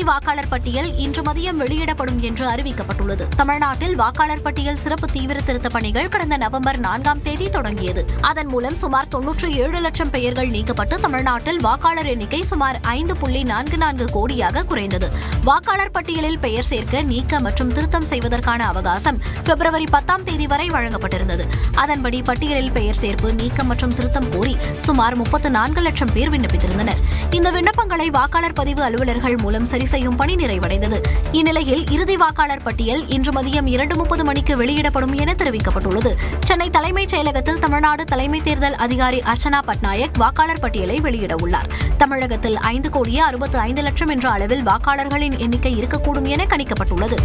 வாக்காளர் பட்டியல் இன்று மதியம் வெளியிடப்படும் என்று அறிவிக்கப்பட்டுள்ளது. தமிழ்நாட்டில் வாக்காளர் பட்டியல் சிறப்பு தீவிர திருத்த பணிகள் கடந்த நவம்பர் 4ஆம் தேதி தொடங்கியது. அதன் மூலம் சுமார் 97 லட்சம் பெயர்கள் நீக்கப்பட்டு தமிழ்நாட்டில் வாக்காளர் எண்ணிக்கை சுமார் 5.44 கோடியாக குறைந்தது. வாக்காளர் பட்டியலில் பெயர் சேர்க்க, நீக்க மற்றும் திருத்தம் செய்வதற்கான அவகாசம் பிப்ரவரி 10ஆம் தேதி வரை வழங்கப்பட்டிருந்தது. அதன்படி பட்டியலில் பெயர் சேர்ப்பு, நீக்கம் மற்றும் திருத்தம் கோரி சுமார் 34 லட்சம் பேர் விண்ணப்பித்திருந்தனர். இந்த விண்ணப்பங்களை வாக்காளர் பதிவு அலுவலர்கள் மூலம் சரி செய்யும் பணி நிறைவடைந்தது. இந்நிலையில் இறுதி வாக்காளர் பட்டியல் இன்று மதியம் 2:30 மணிக்கு வெளியிடப்படும் என தெரிவிக்கப்பட்டுள்ளது. சென்னை தலைமைச் செயலகத்தில் தமிழ்நாடு தலைமை தேர்தல் அதிகாரி அர்ச்சனா பட்நாயக் வாக்காளர் பட்டியலை வெளியிட உள்ளார். தமிழகத்தில் 5,65 லட்சம் என்ற அளவில் வாக்காளர்களின் எண்ணிக்கை இருக்கக்கூடும் என கணிக்கப்பட்டுள்ளது.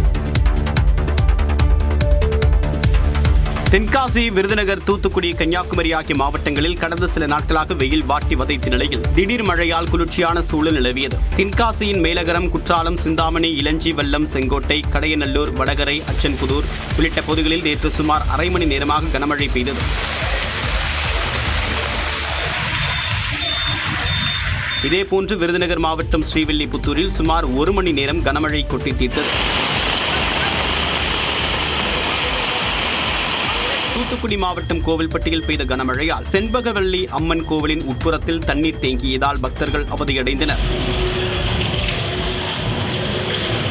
தென்காசி, விருதுநகர், தூத்துக்குடி, கன்னியாகுமரி ஆகிய மாவட்டங்களில் கடந்த சில நாட்களாக வெயில் வாட்டி வதைத்த நிலையில் திடீர் மழையால் குளிர்ச்சியான சூழல் நிலவியது. தென்காசியின் மேலகரம், குற்றாலம், சிந்தாமணி, இளஞ்சி, வல்லம், செங்கோட்டை, கடையநல்லூர், வடகரை, அச்சன்புதூர் உள்ளிட்ட பகுதிகளில் நேற்று சுமார் அரை மணி நேரமாக கனமழை பெய்தது. இதேபோன்று விருதுநகர் மாவட்டம் ஸ்ரீவில்லிபுத்தூரில் சுமார் 1 மணி நேரம் கனமழை கொட்டி தீர்த்தது. தூத்துக்குடி மாவட்டம் கோவில்பட்டியில் பெய்த கனமழையால் செண்பகவல்லி அம்மன் கோவிலின் உட்புறத்தில் தண்ணீர் தேங்கியதால் பக்தர்கள் அவதியடைந்தனர்.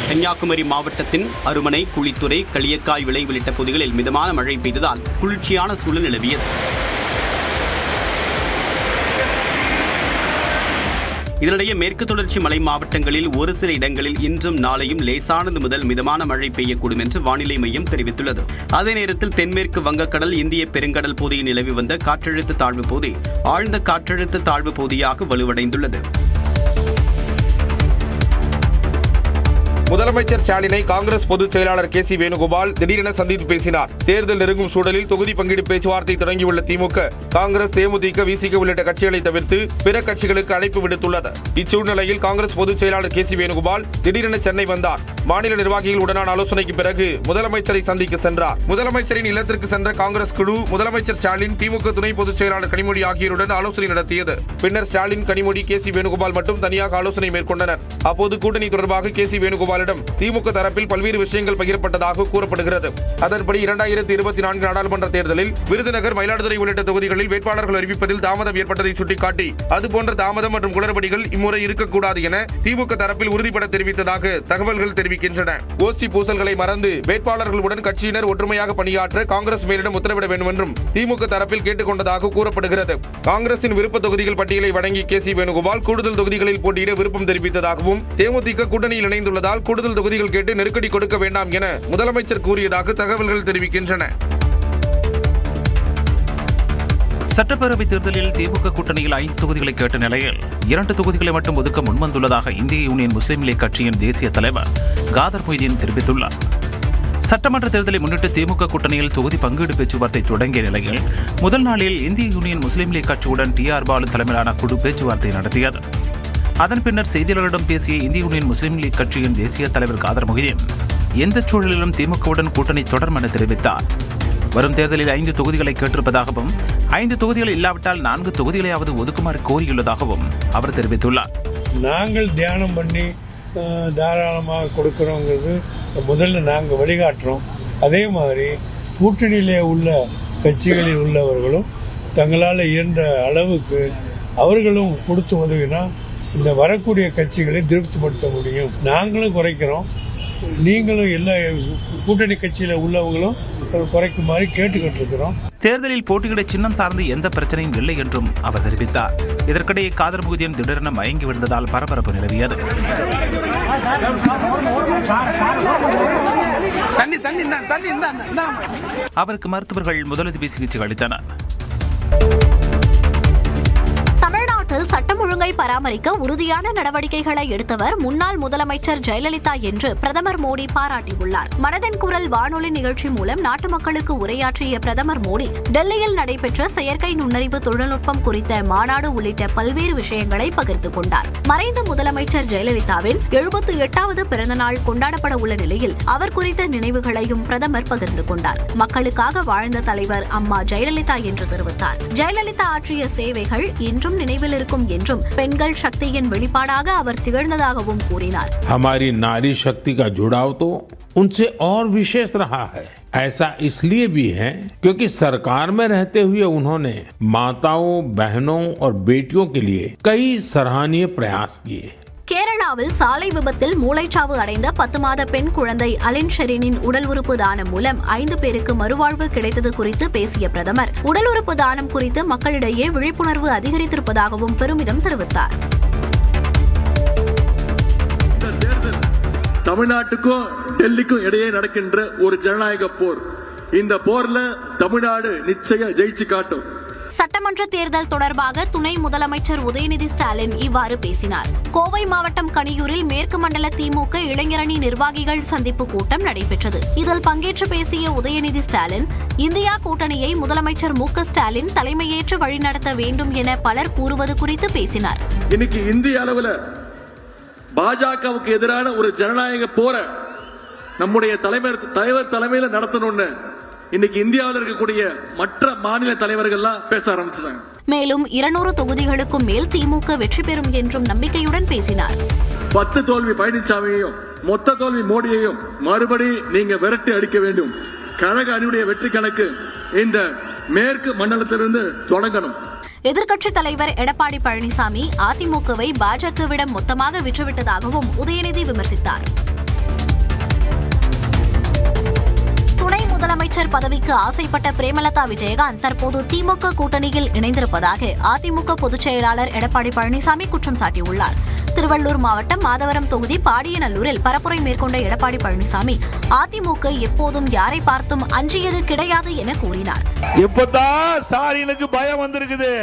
கன்னியாகுமரி மாவட்டத்தின் அருமனை, குளித்துறை, களியக்காய் விளை உள்ளிட்ட பகுதிகளில் மிதமான மழை பெய்ததால் குளிர்ச்சியான சூழல் நிலவியது. இதனிடையே மேற்கு தொடர்ச்சி மலை மாவட்டங்களில் ஒரு சில இடங்களில் இன்றும் நாளையும் லேசானது முதல் மிதமான மழை பெய்யக்கூடும் என்று வானிலை மையம் தெரிவித்துள்ளது. அதே நேரத்தில் தென்மேற்கு வங்கக்கடல், இந்திய பெருங்கடல் பகுதியில் நிலவி வந்த காற்றழுத்த தாழ்வு பகுதி ஆழ்ந்த காற்றழுத்த தாழ்வு பகுதியாக வலுவடைந்துள்ளது. முதலமைச்சர் ஸ்டாலினை காங்கிரஸ் பொதுச் செயலாளர் கே.சி. வேணுகோபால் திடீரென சந்தித்து பேசினார். தேர்தல் நெருங்கும் சூழலில் தொகுதி பங்கீடு பேச்சுவார்த்தை தொடங்கியுள்ள திமுக, காங்கிரஸ், தேமுதிக, விசிக உள்ளிட்ட கட்சிகளை தவிர்த்து பிற கட்சிகளுக்கு அழைப்பு விடுத்துள்ளது. இச்சூழ்நிலையில் காங்கிரஸ் பொதுச் செயலாளர் கே.சி. வேணுகோபால் திடீரென சென்னை வந்தார். மாநில நிர்வாகிகள் உடனான ஆலோசனைக்கு பிறகு முதலமைச்சரை சந்திக்க சென்றார். முதலமைச்சரின் இல்லத்திற்கு சென்ற காங்கிரஸ் குழு முதலமைச்சர் ஸ்டாலின், திமுக துணை பொதுச் செயலாளர் கனிமொழி ஆகியோருடன் ஆலோசனை நடத்தியது. பின்னர் ஸ்டாலின், கனிமொழி, கே.சி. வேணுகோபால் மட்டும் தனியாக ஆலோசனை மேற்கொண்டனர். அப்போது கூட்டணி தொடர்பாக கே.சி. வேணுகோபால் திமுக தரப்பில் பல்வேறு விஷயங்கள் பகிரப்பட்டதாக கூறப்படுகிறது. அதன்படி 2024 நாடாளுமன்ற தேர்தலில் விருதுநகர், மயிலாடுதுறை உள்ளிட்ட தொகுதிகளில் வேட்பாளர்கள் அறிவிப்பதில் தாமதம் ஏற்பட்டதை சுட்டிக்காட்டி அதுபோன்ற தாமதம் மற்றும் குளறுபடிகள் இம்முறை இருக்கக்கூடாது என திமுக தரப்பில் உறுதிபட தெரிவித்ததாக தகவல்கள் தெரிவிக்கின்றன. கோஷ்டி பூசல்களை மறந்து வேட்பாளர்களுடன் கட்சியினர் ஒற்றுமையாக பணியாற்ற காங்கிரஸ் மேலிடம் உத்தரவிட வேண்டும் என்றும் திமுக தரப்பில் கேட்டுக் கொண்டதாக கூறப்படுகிறது. காங்கிரசின் விருப்ப தொகுதிகள் பட்டியலை வழங்கி கே.சி. வேணுகோபால் கூடுதல் தொகுதிகளில் போட்டியிட விருப்பம் தெரிவித்ததாகவும், தேமுதிக கூட்டணியில் இணைந்துள்ளதால் கூடுதல் தொகுதிகள் கேட்டு நெருக்கடி கொடுக்க வேண்டாம் என முதலமைச்சர் கூறியதாக தகவல்கள் தெரிவிக்கின்றன. சட்டப்பேரவை தேர்தலில் திமுக கூட்டணியில் 5 தொகுதிகளை கேட்ட நிலையில் 2 தொகுதிகளை மட்டும் ஒதுக்க முன்வந்துள்ளதாக இந்திய யூனியன் முஸ்லீம் லீக் கட்சியின் தேசிய தலைவர் காதர் மொய்தீன் தெரிவித்துள்ளார். சட்டமன்ற தேர்தலை முன்னிட்டு திமுக கூட்டணியில் தொகுதி பங்கீடு பேச்சுவார்த்தை தொடங்கிய நிலையில் முதல் நாளில் இந்திய யூனியன் முஸ்லீம் லீக் கட்சியுடன் டி.ஆர். பாலு தலைமையிலான குழு பேச்சுவார்த்தை நடத்தியது. அதன் பின்னர் செய்தியாளர்களிடம் பேசிய இந்திய யூனியன் முஸ்லீம் லீக் கட்சியின் தேசிய தலைவர் காதர் மொய்தீன் எந்த சூழலிலும் திமுகவுடன் கூட்டணி தொடரும் என தெரிவித்தார். வரும் தேர்தலில் 5 தொகுதிகளை கேட்டிருப்பதாகவும் 5 தொகுதிகள் இல்லாவிட்டால் 4 தொகுதிகளையாவது ஒதுக்குமாறு கோரியுள்ளதாகவும் அவர் தெரிவித்துள்ளார். நாங்கள் தியானம் பண்ணி தாராளமாக கொடுக்கிறோங்கிறது முதல்ல நாங்கள் வழிகாட்டுறோம். அதே மாதிரி கூட்டணியிலே உள்ள கட்சிகளில் உள்ளவர்களும் தங்களால் இயன்ற அளவுக்கு அவர்களும் கொடுத்து உதவினா இந்த வரக்கூடிய கட்சிகளை திருப்திப்படுத்த முடியும். நாங்களும் குறைக்கிறோம், நீங்களும் எல்லா கூட்டணி கட்சியில உள்ளவங்களும் குறைக்குமாறு கேட்டுக்கிட்டு இருக்கிறோம். தேர்தலில் போட்டியிட சின்னம் சார்ந்து எந்த பிரச்சனையும் இல்லை என்றும் அவர் தெரிவித்தார். இதற்கிடையே காதர் மொய்தீன் திடீரென மயங்கி விழுந்ததால் பரபரப்பு நிலவியது. அவருக்கு மருத்துவர்கள் முதலுதவி சிகிச்சை அளித்தனர். தமிழ்நாட்டில் சட்டம் ஒழுங்கை பராமரிக்க உறுதியான நடவடிக்கைகளை எடுத்தவர் முன்னாள் முதலமைச்சர் ஜெயலலிதா என்று பிரதமர் மோடி பாராட்டியுள்ளார். மனதின் குரல் வானொலி நிகழ்ச்சி மூலம் நாட்டு மக்களுக்கு உரையாற்றிய பிரதமர் மோடி டெல்லியில் நடைபெற்ற செயற்கை நுண்ணறிவு தொழில்நுட்பம் குறித்த மாநாடு உள்ளிட்ட பல்வேறு விஷயங்களை பகிர்ந்து கொண்டார். மறைந்த முதலமைச்சர் ஜெயலலிதாவின் 78வது பிறந்தநாள் கொண்டாடப்பட உள்ள நிலையில் அவர் குறித்த நினைவுகளையும் பிரதமர் பகிர்ந்து கொண்டார். மக்களுக்காக வாழ்ந்த தலைவர் அம்மா ஜெயலலிதா என்று தெரிவித்தார். ஜெயலலிதா ஆற்றிய சேவைகள் இன்றும் நினைவில் இருக்கும் என்றும் பெண்கள் சக்தியின் வெளிப்பாடாக அவர் திகழ்ந்ததாகவும் கூறினார். हमारी नारी शक्ति का जुड़ाव तो उनसे और विशेष रहा है. ऐसा इसलिए भी है क्योंकि सरकार में रहते हुए उन्होंने माताओं, बहनों और बेटियों के लिए कई सराहनीय प्रयास किए. கேரளாவில் சாலை விபத்தில் மூளைச்சாவு அடைந்த 10 மாத பெண் குழந்தை அலின் ஷெரீனின் உடல் உறுப்பு தானம் மூலம் 5 பேருக்கு மறுவாழ்வு கிடைத்தது குறித்து பேசிய பிரதமர், உடல் உறுப்பு தானம் குறித்து மக்களிடையே விழிப்புணர்வு அதிகரித்திருப்பதாகவும் பெருமிதம் தெரிவித்தார். தமிழ்நாட்டுக்கும் டெல்லிக்கும் இடையே நடக்கின்ற ஒரு ஜனநாயக போர். இந்த போர்ல தமிழ்நாடு நிச்சயம் ஜெயிச்சு காட்டும். சட்டமன்ற தேர்தல் தொடர்பாக துணை முதலமைச்சர் உதயநிதி ஸ்டாலின் இவ்வாறு பேசினார். கோவை மாவட்டம் கனியூரில் மேற்கு மண்டல திமுக இளைஞரணி நிர்வாகிகள் சந்திப்பு கூட்டம் நடைபெற்றது. இதில் பங்கேற்று பேசிய உதயநிதி ஸ்டாலின், இந்தியா கூட்டணியை முதலமைச்சர் மு.க. ஸ்டாலின் தலைமையேற்று வழிநடத்த வேண்டும் என பலர் கூறுவது குறித்து பேசினார். இன்னைக்கு இந்திய அளவில் பாஜகவுக்கு எதிரான ஒரு ஜனநாயக போரை நம்முடைய தலைவர் தலைமையில நடத்தணும்னு இன்னைக்கு இந்தியாவில் இருக்கக்கூடிய மற்ற மாநில தலைவர்கள்லாம் பேச ஆரம்பிச்சாங்க. மேலும் 200 தொகுதிகளுக்கும் மேல் திமுக வெற்றி பெறும் என்றும் நம்பிக்கையுடன் பேசினார். 10 தோல்வி பழனிசாமியையும் மொத்த தோல்வி மோடியையும் மறுபடி நீங்க விரட்டி அடிக்க வேண்டும். கழக அணியுடைய வெற்றி கணக்கு இந்த மேற்கு மண்டலத்திலிருந்து தொடங்கணும். எதிர்க்கட்சித் தலைவர் எடப்பாடி பழனிசாமி அதிமுகவை பாஜகவிடம் மொத்தமாக விற்றுவிட்டதாகவும் உதயநிதி விமர்சித்தார். துணை முதலமைச்சர் பதவிக்கு ஆசைப்பட்ட பிரேமலதா விஜயகாந்த் தற்போது திமுக கூட்டணியில் இணைந்திருப்பதாக அதிமுக பொதுச் செயலாளர் எடப்பாடி பழனிசாமி குற்றம் சாட்டியுள்ளார். திருவள்ளூர் மாவட்டம் மாதவரம் தொகுதி பாடியநல்லூரில் பரப்புரை மேற்கொண்ட எடப்பாடி பழனிசாமி, அதிமுக எப்போதும் யாரை பார்த்தும் அஞ்சியது கிடையாது என கூறினார். இப்பதான் ஸ்டாலினுக்கு பயம் வந்திருக்குது.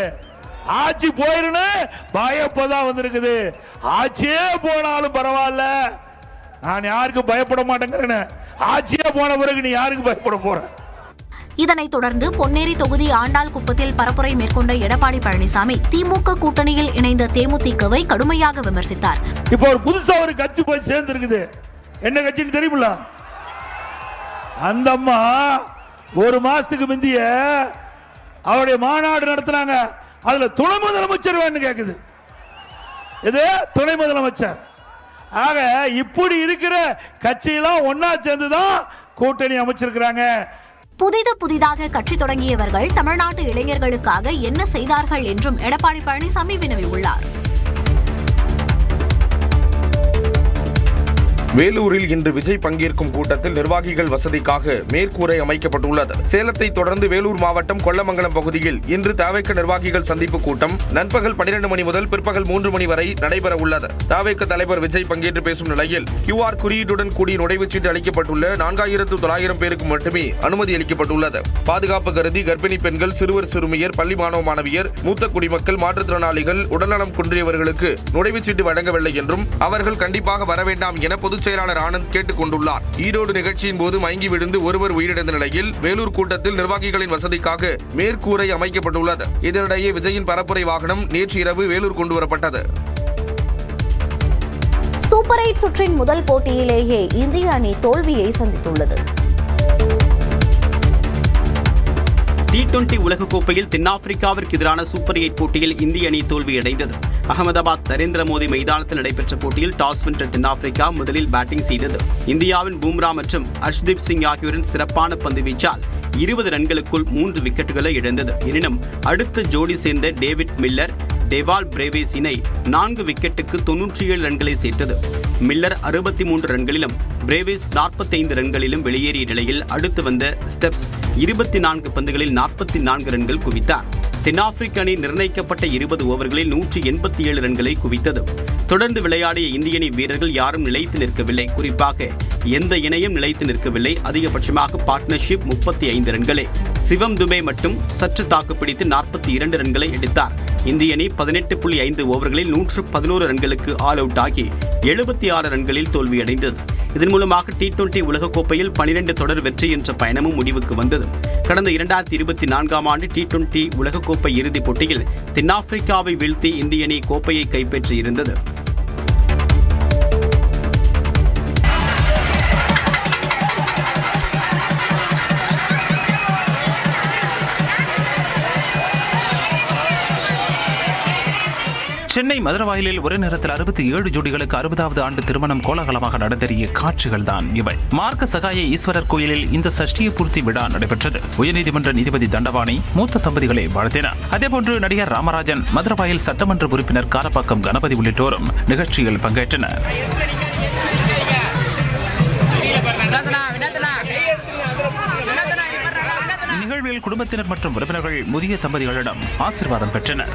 ஆட்சி போயிருன்னு பயம் இப்பதான் வந்திருக்குது. ஆட்சியே போனாலும் பரவாயில்ல, நான் யாருக்கும் பயப்பட மாட்டேங்கிறேன்னு. ஆட்சியே போன பிறகு நீ யாருக்கு பயப்பட போற? இதனைத் தொடர்ந்து பொன்னேரி தொகுதி ஆண்டாள் குப்பத்தில் பரப்புரை மேற்கொண்ட எடப்பாடி பழனிசாமி திமுக கூட்டணியில் இணைந்த தேமுதிகவை கடுமையாக விமர்சித்தார். இப்போ ஒரு புதுசா ஒரு கட்சி போய் சேர்ந்து இருக்குது. என்ன கட்சின்னு தெரியுமில்ல? அந்த அம்மா ஒரு மாசத்துக்கு முந்திய அவருடைய மாநாடு நடத்தினாங்க. அதுல துணை முதலமைச்சர் வேணும் கேக்குது. இது துணை முதலமைச்சர். ஆக இப்படி இருக்கிற கட்சியெல்லாம் ஒன்னா சேர்ந்துதான் கூட்டணி அமைச்சிருக்கிறாங்க. புதிதாக கட்சி தொடங்கியவர்கள் தமிழ்நாட்டு இளைஞர்களுக்காக என்ன செய்தார்கள் என்றும் எடப்பாடி பழனிசாமி வினவியுள்ளார். வேலூரில் இன்று விஜய் பங்கேற்கும் கூட்டத்தில் நிர்வாகிகள் வசதிக்காக மேற்கூரை அமைக்கப்பட்டுள்ளது. சேலத்தை தொடர்ந்து வேலூர் மாவட்டம் கொல்லமங்கலம் பகுதியில் இன்று தவேக நிர்வாகிகள் சந்திப்பு கூட்டம் நண்பகல் 12 மணி முதல் பிற்பகல் 3 மணி வரை நடைபெற உள்ளது. தவேக தலைவர் விஜய் பங்கேற்று பேசும் நிலையில் QR குறியீட்டுடன் கூடிய நுழைவுச்சீட்டு அளிக்கப்பட்டுள்ள 4900 பேருக்கு மட்டுமே அனுமதி அளிக்கப்பட்டுள்ளது. பாதுகாப்பு கருதி கர்ப்பிணி பெண்கள், சிறுவர் சிறுமியர், பள்ளி மாணவ மாணவியர், மூத்த குடிமக்கள், மாற்றுத்திறனாளிகள், உடல்நலம் குன்றியவர்களுக்கு நுழைவுச்சீட்டு வழங்கவில்லை என்றும் அவர்கள் கண்டிப்பாக வர வேண்டாம் என பொதுச் செயலாளர் ஆனந்த் கேட்டுக் கொண்டுள்ளார். ஈரோடு நிகழ்ச்சியின் போது மயங்கி விழுந்து ஒருவர் உயிரிழந்த நிலையில் வேலூர் கூட்டத்தில் நிர்வாகிகளின் வசதிக்காக மேற்கூரை அமைக்கப்பட்டுள்ளது. இதனிடையே விஜயின் பரப்புரை வாகனம் நேற்று இரவு வேலூர் கொண்டுவரப்பட்டது. சூப்பர் 8 சுற்றின் முதல் போட்டியிலேயே இந்திய அணி தோல்வியை சந்தித்துள்ளது. T20 உலகக்கோப்பையில் தென்னாப்பிரிக்காவிற்கு எதிரான சூப்பர் 8 போட்டியில் இந்திய அணி தோல்வியடைந்தது. அகமதாபாத் நரேந்திர மோடி மைதானத்தில் நடைபெற்ற போட்டியில் டாஸ் வென்ற தென்னாப்பிரிக்கா முதலில் பேட்டிங் செய்தது. இந்தியாவின் பூம்ரா மற்றும் அர்ஷ்தீப் சிங் ஆகியோரின் சிறப்பான பந்து வீச்சால் 20 ரன்களுக்குள் 3 விக்கெட்டுகளை இழந்தது. எனினும் அடுத்த ஜோடி சேர்ந்த டேவிட் மில்லர் டெவால் பிரேவிஸ் இணை 4 விக்கெட்டுக்கு 97 ரன்களை சேர்த்தது. மில்லர் 63 ரன்களிலும் பிரேவிஸ் 45 ரன்களிலும் வெளியேறிய நிலையில் அடுத்து வந்த ஸ்டெப்ஸ் 24 பந்துகளில் 44 ரன்கள் குவித்தார். தென்னாப்பிரிக்க அணி நிர்ணயிக்கப்பட்ட 20 ஓவர்களில் 187 ரன்களை குவித்தது. தொடர்ந்து விளையாடிய இந்திய அணி வீரர்கள் யாரும் நிலைத்து நிற்கவில்லை. குறிப்பாக எந்த இணையும் நிலைத்து நிற்கவில்லை. அதிகபட்சமாக பார்ட்னர்ஷிப் 35 ரன்களே. சிவம் துபே மட்டும் சற்று தாக்குப்பிடித்து 42 ரன்களை எடுத்தார். இந்திய அணி 18.5 ஓவர்களில் 111 ரன்களுக்கு ஆல் அவுட் ஆகி 76 ரன்களில் தோல்வியடைந்தது. இதன் மூலமாக T20 உலகக்கோப்பையில் 12 தொடர் வெற்றி என்ற பயணமும் முடிவுக்கு வந்தது. கடந்த 2024ஆம் ஆண்டு T20 உலகக்கோப்பை இறுதிப் போட்டியில் தென்னாப்பிரிக்காவை வீழ்த்தி இந்திய அணி கோப்பையை கைப்பற்றியிருந்தது. சென்னை மதுரவாயலில் ஒரே நேரத்தில் 67 ஜோடிகளுக்கு 60வது ஆண்டு திருமணம் கோலாகலமாக நடந்தேறிய காட்சிகள் தான் இவை. மார்க்க சகாய ஈஸ்வரர் கோயிலில் இந்த சஷ்டிய பூர்த்தி விழா நடைபெற்றது. உயர்நீதிமன்ற நீதிபதி தண்டபாணி மூத்த தம்பதிகளை வாழ்த்தினார். அதேபோன்று நடிகர் ராமராஜன், மதுரவாயல் சட்டமன்ற உறுப்பினர் காரப்பாக்கம் கணபதி உள்ளிட்டோரும் நிகழ்ச்சியில் பங்கேற்றனர். நிகழ்வில் குடும்பத்தினர் மற்றும் உறவினர்கள் முதிய தம்பதிகளிடம் ஆசீர்வாதம் பெற்றனர்.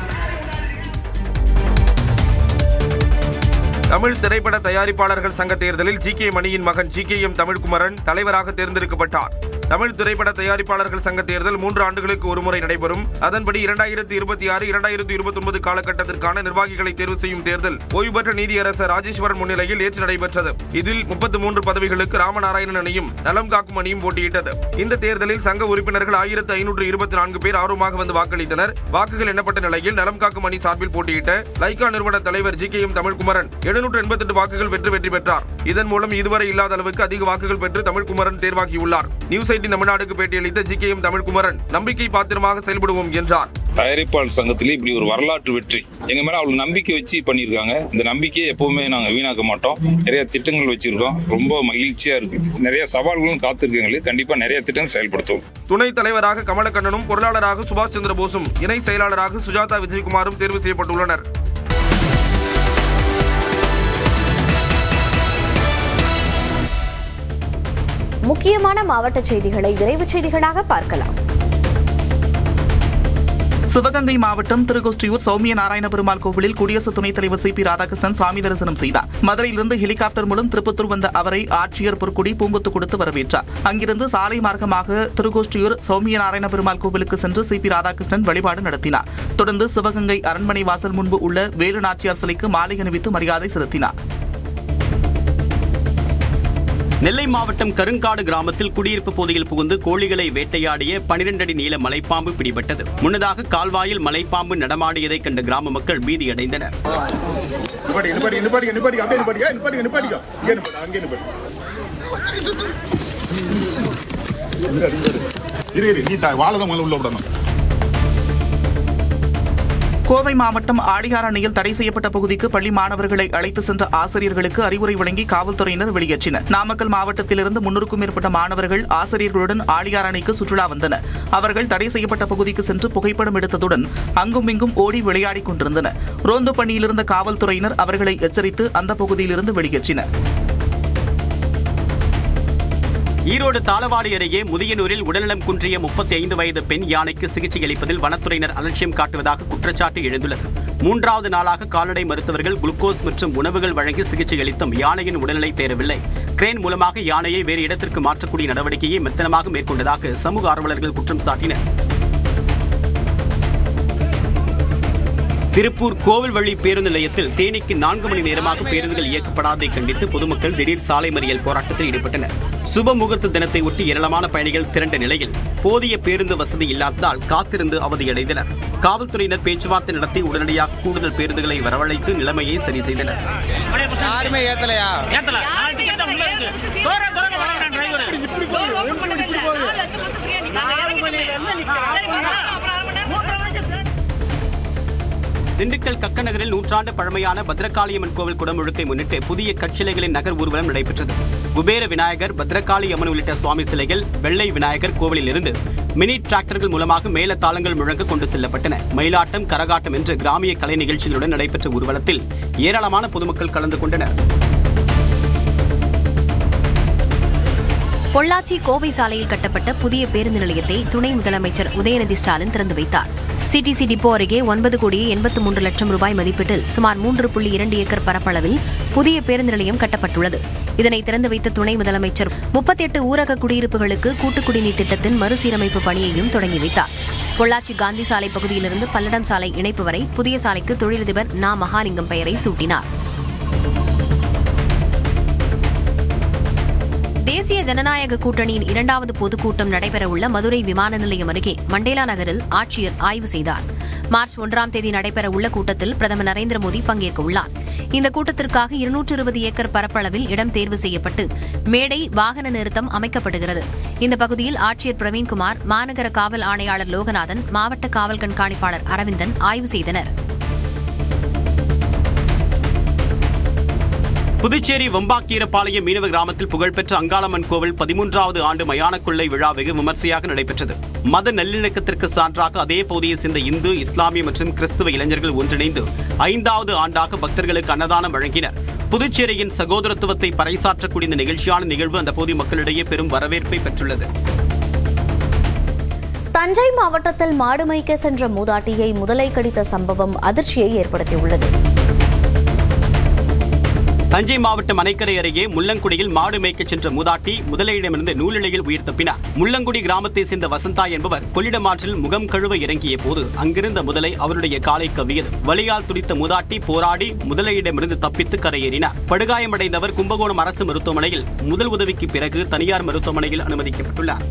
தமிழ் திரைப்பட தயாரிப்பாளர்கள் சங்க தேர்தலில் ஜி.கே. மணியின் மகன் ஜி.கே.எம். தமிழ்குமரன் தலைவராக தேர்ந்தெடுக்கப்பட்டார். தமிழ் திரைப்பட தயாரிப்பாளர்கள் சங்க தேர்தல் 3 ஆண்டுகளுக்கு ஒருமுறை நடைபெறும். அதன்படி 2026-2029 காலகட்டத்திற்கான நிர்வாகிகளை தேர்வு செய்யும் தேர்தல் ஓய்வு பெற்ற நீதியரசர் ராஜேஸ்வரன் முன்னிலையில் நேற்று நடைபெற்றது. இதில் 33 பதவிகளுக்கு ராமநாராயணன் அணியும் நலம் காக்கும் அணியும் போட்டியிட்டது. இந்த தேர்தலில் சங்க உறுப்பினர்கள் 1524 பேர் ஆர்வமாக வந்து வாக்களித்தனர். வாக்குகள் எண்ணப்பட்ட நிலையில் நலம் காக்கும் அணி சார்பில் போட்டியிட்ட லைகா நிறுவன தலைவர் ஜி.கே.எம். தமிழ்குமரன் 788 வாக்குகள் வெற்றி பெற்றார். இதன் மூலம் இதுவரை இல்லாத அளவுக்கு அதிக வாக்குகள் பெற்று தமிழ்குமரன் தேர்வாகியுள்ளார். நியூஸ் 18 தமிழ்நாடுக்கு பேட்டியளித்த ஜி.கே.எம். தமிழ்குமரன் நம்பிக்கை பாத்திரமாக செயல்படுவோம் என்றார். தயாரிப்பாளர் சங்கத்திலே இப்படி ஒரு வரலாற்று வெற்றி எங்க மேல அவ்வளவு நம்பிக்கை வச்சு பண்ணியிருக்காங்க. இந்த நம்பிக்கையை எப்பவுமே நாங்க வீணாக்க மாட்டோம். நிறைய திட்டங்கள் வச்சிருக்கோம். ரொம்ப மகிழ்ச்சியா இருக்கு. நிறைய சவால்களும் காத்திருக்கங்களுக்கு கண்டிப்பா நிறைய திட்டங்கள் செயல்படுத்துவோம். துணைத் தலைவராக கமலக்கண்ணனும், பொருளாளராக சுபாஷ் சந்திர போஸும், இணை செயலாளராக சுஜாதா விஜயகுமாரும் தேர்வு செய்யப்பட்டுள்ளனர். முக்கியமான மாவட்ட செய்திகளை விரைவுச் செய்திகளாக பார்க்கலாம். சிவகங்கை மாவட்டம் திருக்கோஷ்டியூர் சௌமிய நாராயண பெருமாள் கோவிலில் குடியரசு துணைத் தலைவர் சி.பி. ராதாகிருஷ்ணன் சாமி தரிசனம் செய்தார். மதுரையிலிருந்து ஹெலிகாப்டர் மூலம் திருப்பத்தூர் வந்த அவரை ஆட்சியர் பொற்குடி பூங்கொத்து கொடுத்து வரவேற்றார். அங்கிருந்து சாலை மார்க்கமாக திருக்கோஷ்டியூர் சௌமிய நாராயண பெருமாள் கோவிலுக்கு சென்று சி.பி. ராதாகிருஷ்ணன் வழிபாடு நடத்தினார். தொடர்ந்து சிவகங்கை அரண்மனை வாசல் முன்பு உள்ள வேலு நாச்சியார் சிலைக்கு மாலை அணிவித்து மரியாதை செலுத்தினார். நெல்லை மாவட்டம் கருங்காடு கிராமத்தில் குடியிருப்பு பகுதியில் புகுந்து கோழிகளை வேட்டையாடிய 12 அடி நீள மலைப்பாம்பு பிடிபட்டது. முன்னதாக கால்வாயில் மலைப்பாம்பு நடமாடியதை கண்ட கிராம மக்கள் பீதியடைந்தனர். கோவை மாவட்டம் ஆழியார் அணையில் தடை செய்யப்பட்ட பகுதிக்கு பள்ளி மாணவர்களை அழைத்து சென்ற ஆசிரியர்களுக்கு அறிவுரை வழங்கி காவல்துறையினர் வெளியேற்றினர். நாமக்கல் மாவட்டத்திலிருந்து 300க்கும் மேற்பட்ட மாணவர்கள் ஆசிரியர்களுடன் ஆழியார் அணைக்கு சுற்றுலா வந்தனர். அவர்கள் தடை செய்யப்பட்ட பகுதிக்கு சென்று புகைப்படம் எடுத்ததுடன் அங்கும் இங்கும் ஓடி விளையாடிக் கொண்டிருந்தனர். ரோந்து பணியில் இருந்த காவல்துறையினர் அவர்களை எச்சரித்து அந்த பகுதியிலிருந்து வெளியேற்றினர். ஈரோடு தாளவாடி அருகே முதியனூரில் உடல்நலம் குன்றிய 35 வயது பெண் யானைக்கு சிகிச்சை அளிப்பதில் வனத்துறையினர் அலட்சியம் காட்டுவதாக குற்றச்சாட்டு எழுந்துள்ளது. 3வது நாளாக கால்நடை மருத்துவர்கள் குளுக்கோஸ் மற்றும் உணவுகள் வழங்கி சிகிச்சை அளித்தும் யானையின் உடல்நிலை தேரவில்லை. கிரேன் மூலமாக யானையை வேறு இடத்திற்கு மாற்றக்கூடிய நடவடிக்கையை மெத்தனமாக மேற்கொண்டதாக சமூக ஆர்வலர்கள் குற்றம் சாட்டினர். திருப்பூர் கோவில்வழி பேருந்து நிலையத்தில் தேனிக்கு 4 மணி நேரமாக பேருந்துகள் இயக்கப்படாதை கண்டித்து பொதுமக்கள் திடீர் சாலை மறியல் போராட்டத்தில் ஈடுபட்டனர். சுப முகூர்த்த தினத்தை ஒட்டி ஏராளமான பயணிகள் திரண்ட நிலையில் போதிய பேருந்து வசதி இல்லாததால் காத்திருந்து அவதியடைந்தனர். காவல்துறையினர் பேச்சுவார்த்தை நடத்தி உடனடியாக கூடுதல் பேருந்துகளை வரவழைத்து நிலைமையை சரி செய்தனர். திண்டுக்கல் கக்கநகரில் 100 ஆண்டு பழமையான பத்ரகாளியம்மன் கோவில் குடமுழுக்கை முன்னிட்டு புதிய கற்சிலைகளின் நகர் ஊர்வலம் நடைபெற்றது. குபேர விநாயகர், பத்ரகாளி அம்மன் உள்ளிட்ட சுவாமி சிலைகள் வெள்ளை விநாயகர் கோவிலில் இருந்து மினி டிராக்டர்கள் மூலமாக மேல தாளங்கள் முழங்க கொண்டு செல்லப்பட்டன. மயிலாட்டம், கரகாட்டம் என்று கிராமிய கலை நிகழ்ச்சிகளுடன் நடைபெற்ற ஊர்வலத்தில் ஏராளமான பொதுமக்கள் கலந்து கொண்டனர். பொள்ளாச்சி கோவை சாலையில் கட்டப்பட்ட புதிய பேருந்து நிலையத்தை துணை முதலமைச்சர் உதயநிதி ஸ்டாலின் திறந்து வைத்தார். சிடிசி டிப்போ அருகே 9,83,00,000 ரூபாய் மதிப்பீட்டில் சுமார் 3.2 ஏக்கர் பரப்பளவில் புதிய பேருந்து நிலையம் கட்டப்பட்டுள்ளது. இதனை திறந்து வைத்த துணை முதலமைச்சர் 38 ஊரக குடியிருப்புகளுக்கு கூட்டு குடிநீர் திட்டத்தின் மறுசீரமைப்பு பணியையும் தொடங்கி வைத்தார். பொள்ளாச்சி காந்தி சாலை பகுதியிலிருந்து பல்லடம் சாலை இணைப்பு வரை புதிய சாலைக்கு தொழிலதிபர் நா. மகாலிங்கம் பெயரை சூட்டினார். தேசிய ஜனநாயக கூட்டணியின் 2வது பொதுக்கூட்டம் நடைபெறவுள்ள மதுரை விமான நிலையம் அருகே மண்டேலா நகரில் ஆட்சியர் ஆய்வு செய்தார். மார்ச் 1ஆம் தேதி நடைபெறவுள்ள கூட்டத்தில் பிரதமர் நரேந்திர மோடி பங்கேற்க உள்ளார். இந்த கூட்டத்திற்காக 220 ஏக்கர் பரப்பளவில் இடம் தேர்வு செய்யப்பட்டு மேடை, வாகன நிறுத்தம் அமைக்கப்படுகிறது. இந்த பகுதியில் ஆட்சியர் பிரவீன்குமார், மாநகர காவல் ஆணையாளர் லோகநாதன், மாவட்ட காவல் கண்காணிப்பாளர் அரவிந்தன் ஆய்வு செய்தனர். புதுச்சேரி வெம்பாக்கீரபாளையம் மீனவ கிராமத்தில் புகழ்பெற்ற அங்காளம்மன் கோவில் 13வது ஆண்டு மயான கொள்ளை விழா வெகு விமர்சையாக நடைபெற்றது. மத நல்லிணக்கத்திற்கு சான்றாக அதே பகுதியை சேர்ந்த இந்து, இஸ்லாமிய மற்றும் கிறிஸ்துவ இளைஞர்கள் ஒன்றிணைந்து 5வது ஆண்டாக பக்தர்களுக்கு அன்னதானம் வழங்கினர். புதுச்சேரியின் சகோதரத்துவத்தை பறைசாற்றக்கூடிய இந்த நிகழ்ச்சியான நிகழ்வு அந்த பகுதி மக்களிடையே பெரும் வரவேற்பை பெற்றுள்ளது. தஞ்சை மாவட்டத்தில் மாடு மேய்க்க சென்ற மூதாட்டியை முதலை கடித்த சம்பவம் அதிர்ச்சியை ஏற்படுத்தியுள்ளது. தஞ்சை மாவட்டம் அணைக்கரை அருகே முள்ளங்குடியில் மாடு மேய்க்க சென்ற மூதாட்டி முதலையிடமிருந்து நூலிழையில் உயிர் தப்பினார். முள்ளங்குடி கிராமத்தை சேர்ந்த வசந்தா என்பவர் கொள்ளிடம் ஆற்றில் முகம் கழுவ இறங்கிய போது அங்கிருந்த முதலை அவருடைய காலை கவ்வியது. வலியால் துடித்த மூதாட்டி போராடி முதலையிடமிருந்து தப்பித்து கரையேறினார். படுகாயமடைந்தவர் கும்பகோணம் அரசு மருத்துவமனையில் முதல் உதவிக்கு பிறகு தனியார் மருத்துவமனையில் அனுமதிக்கப்பட்டுள்ளார்.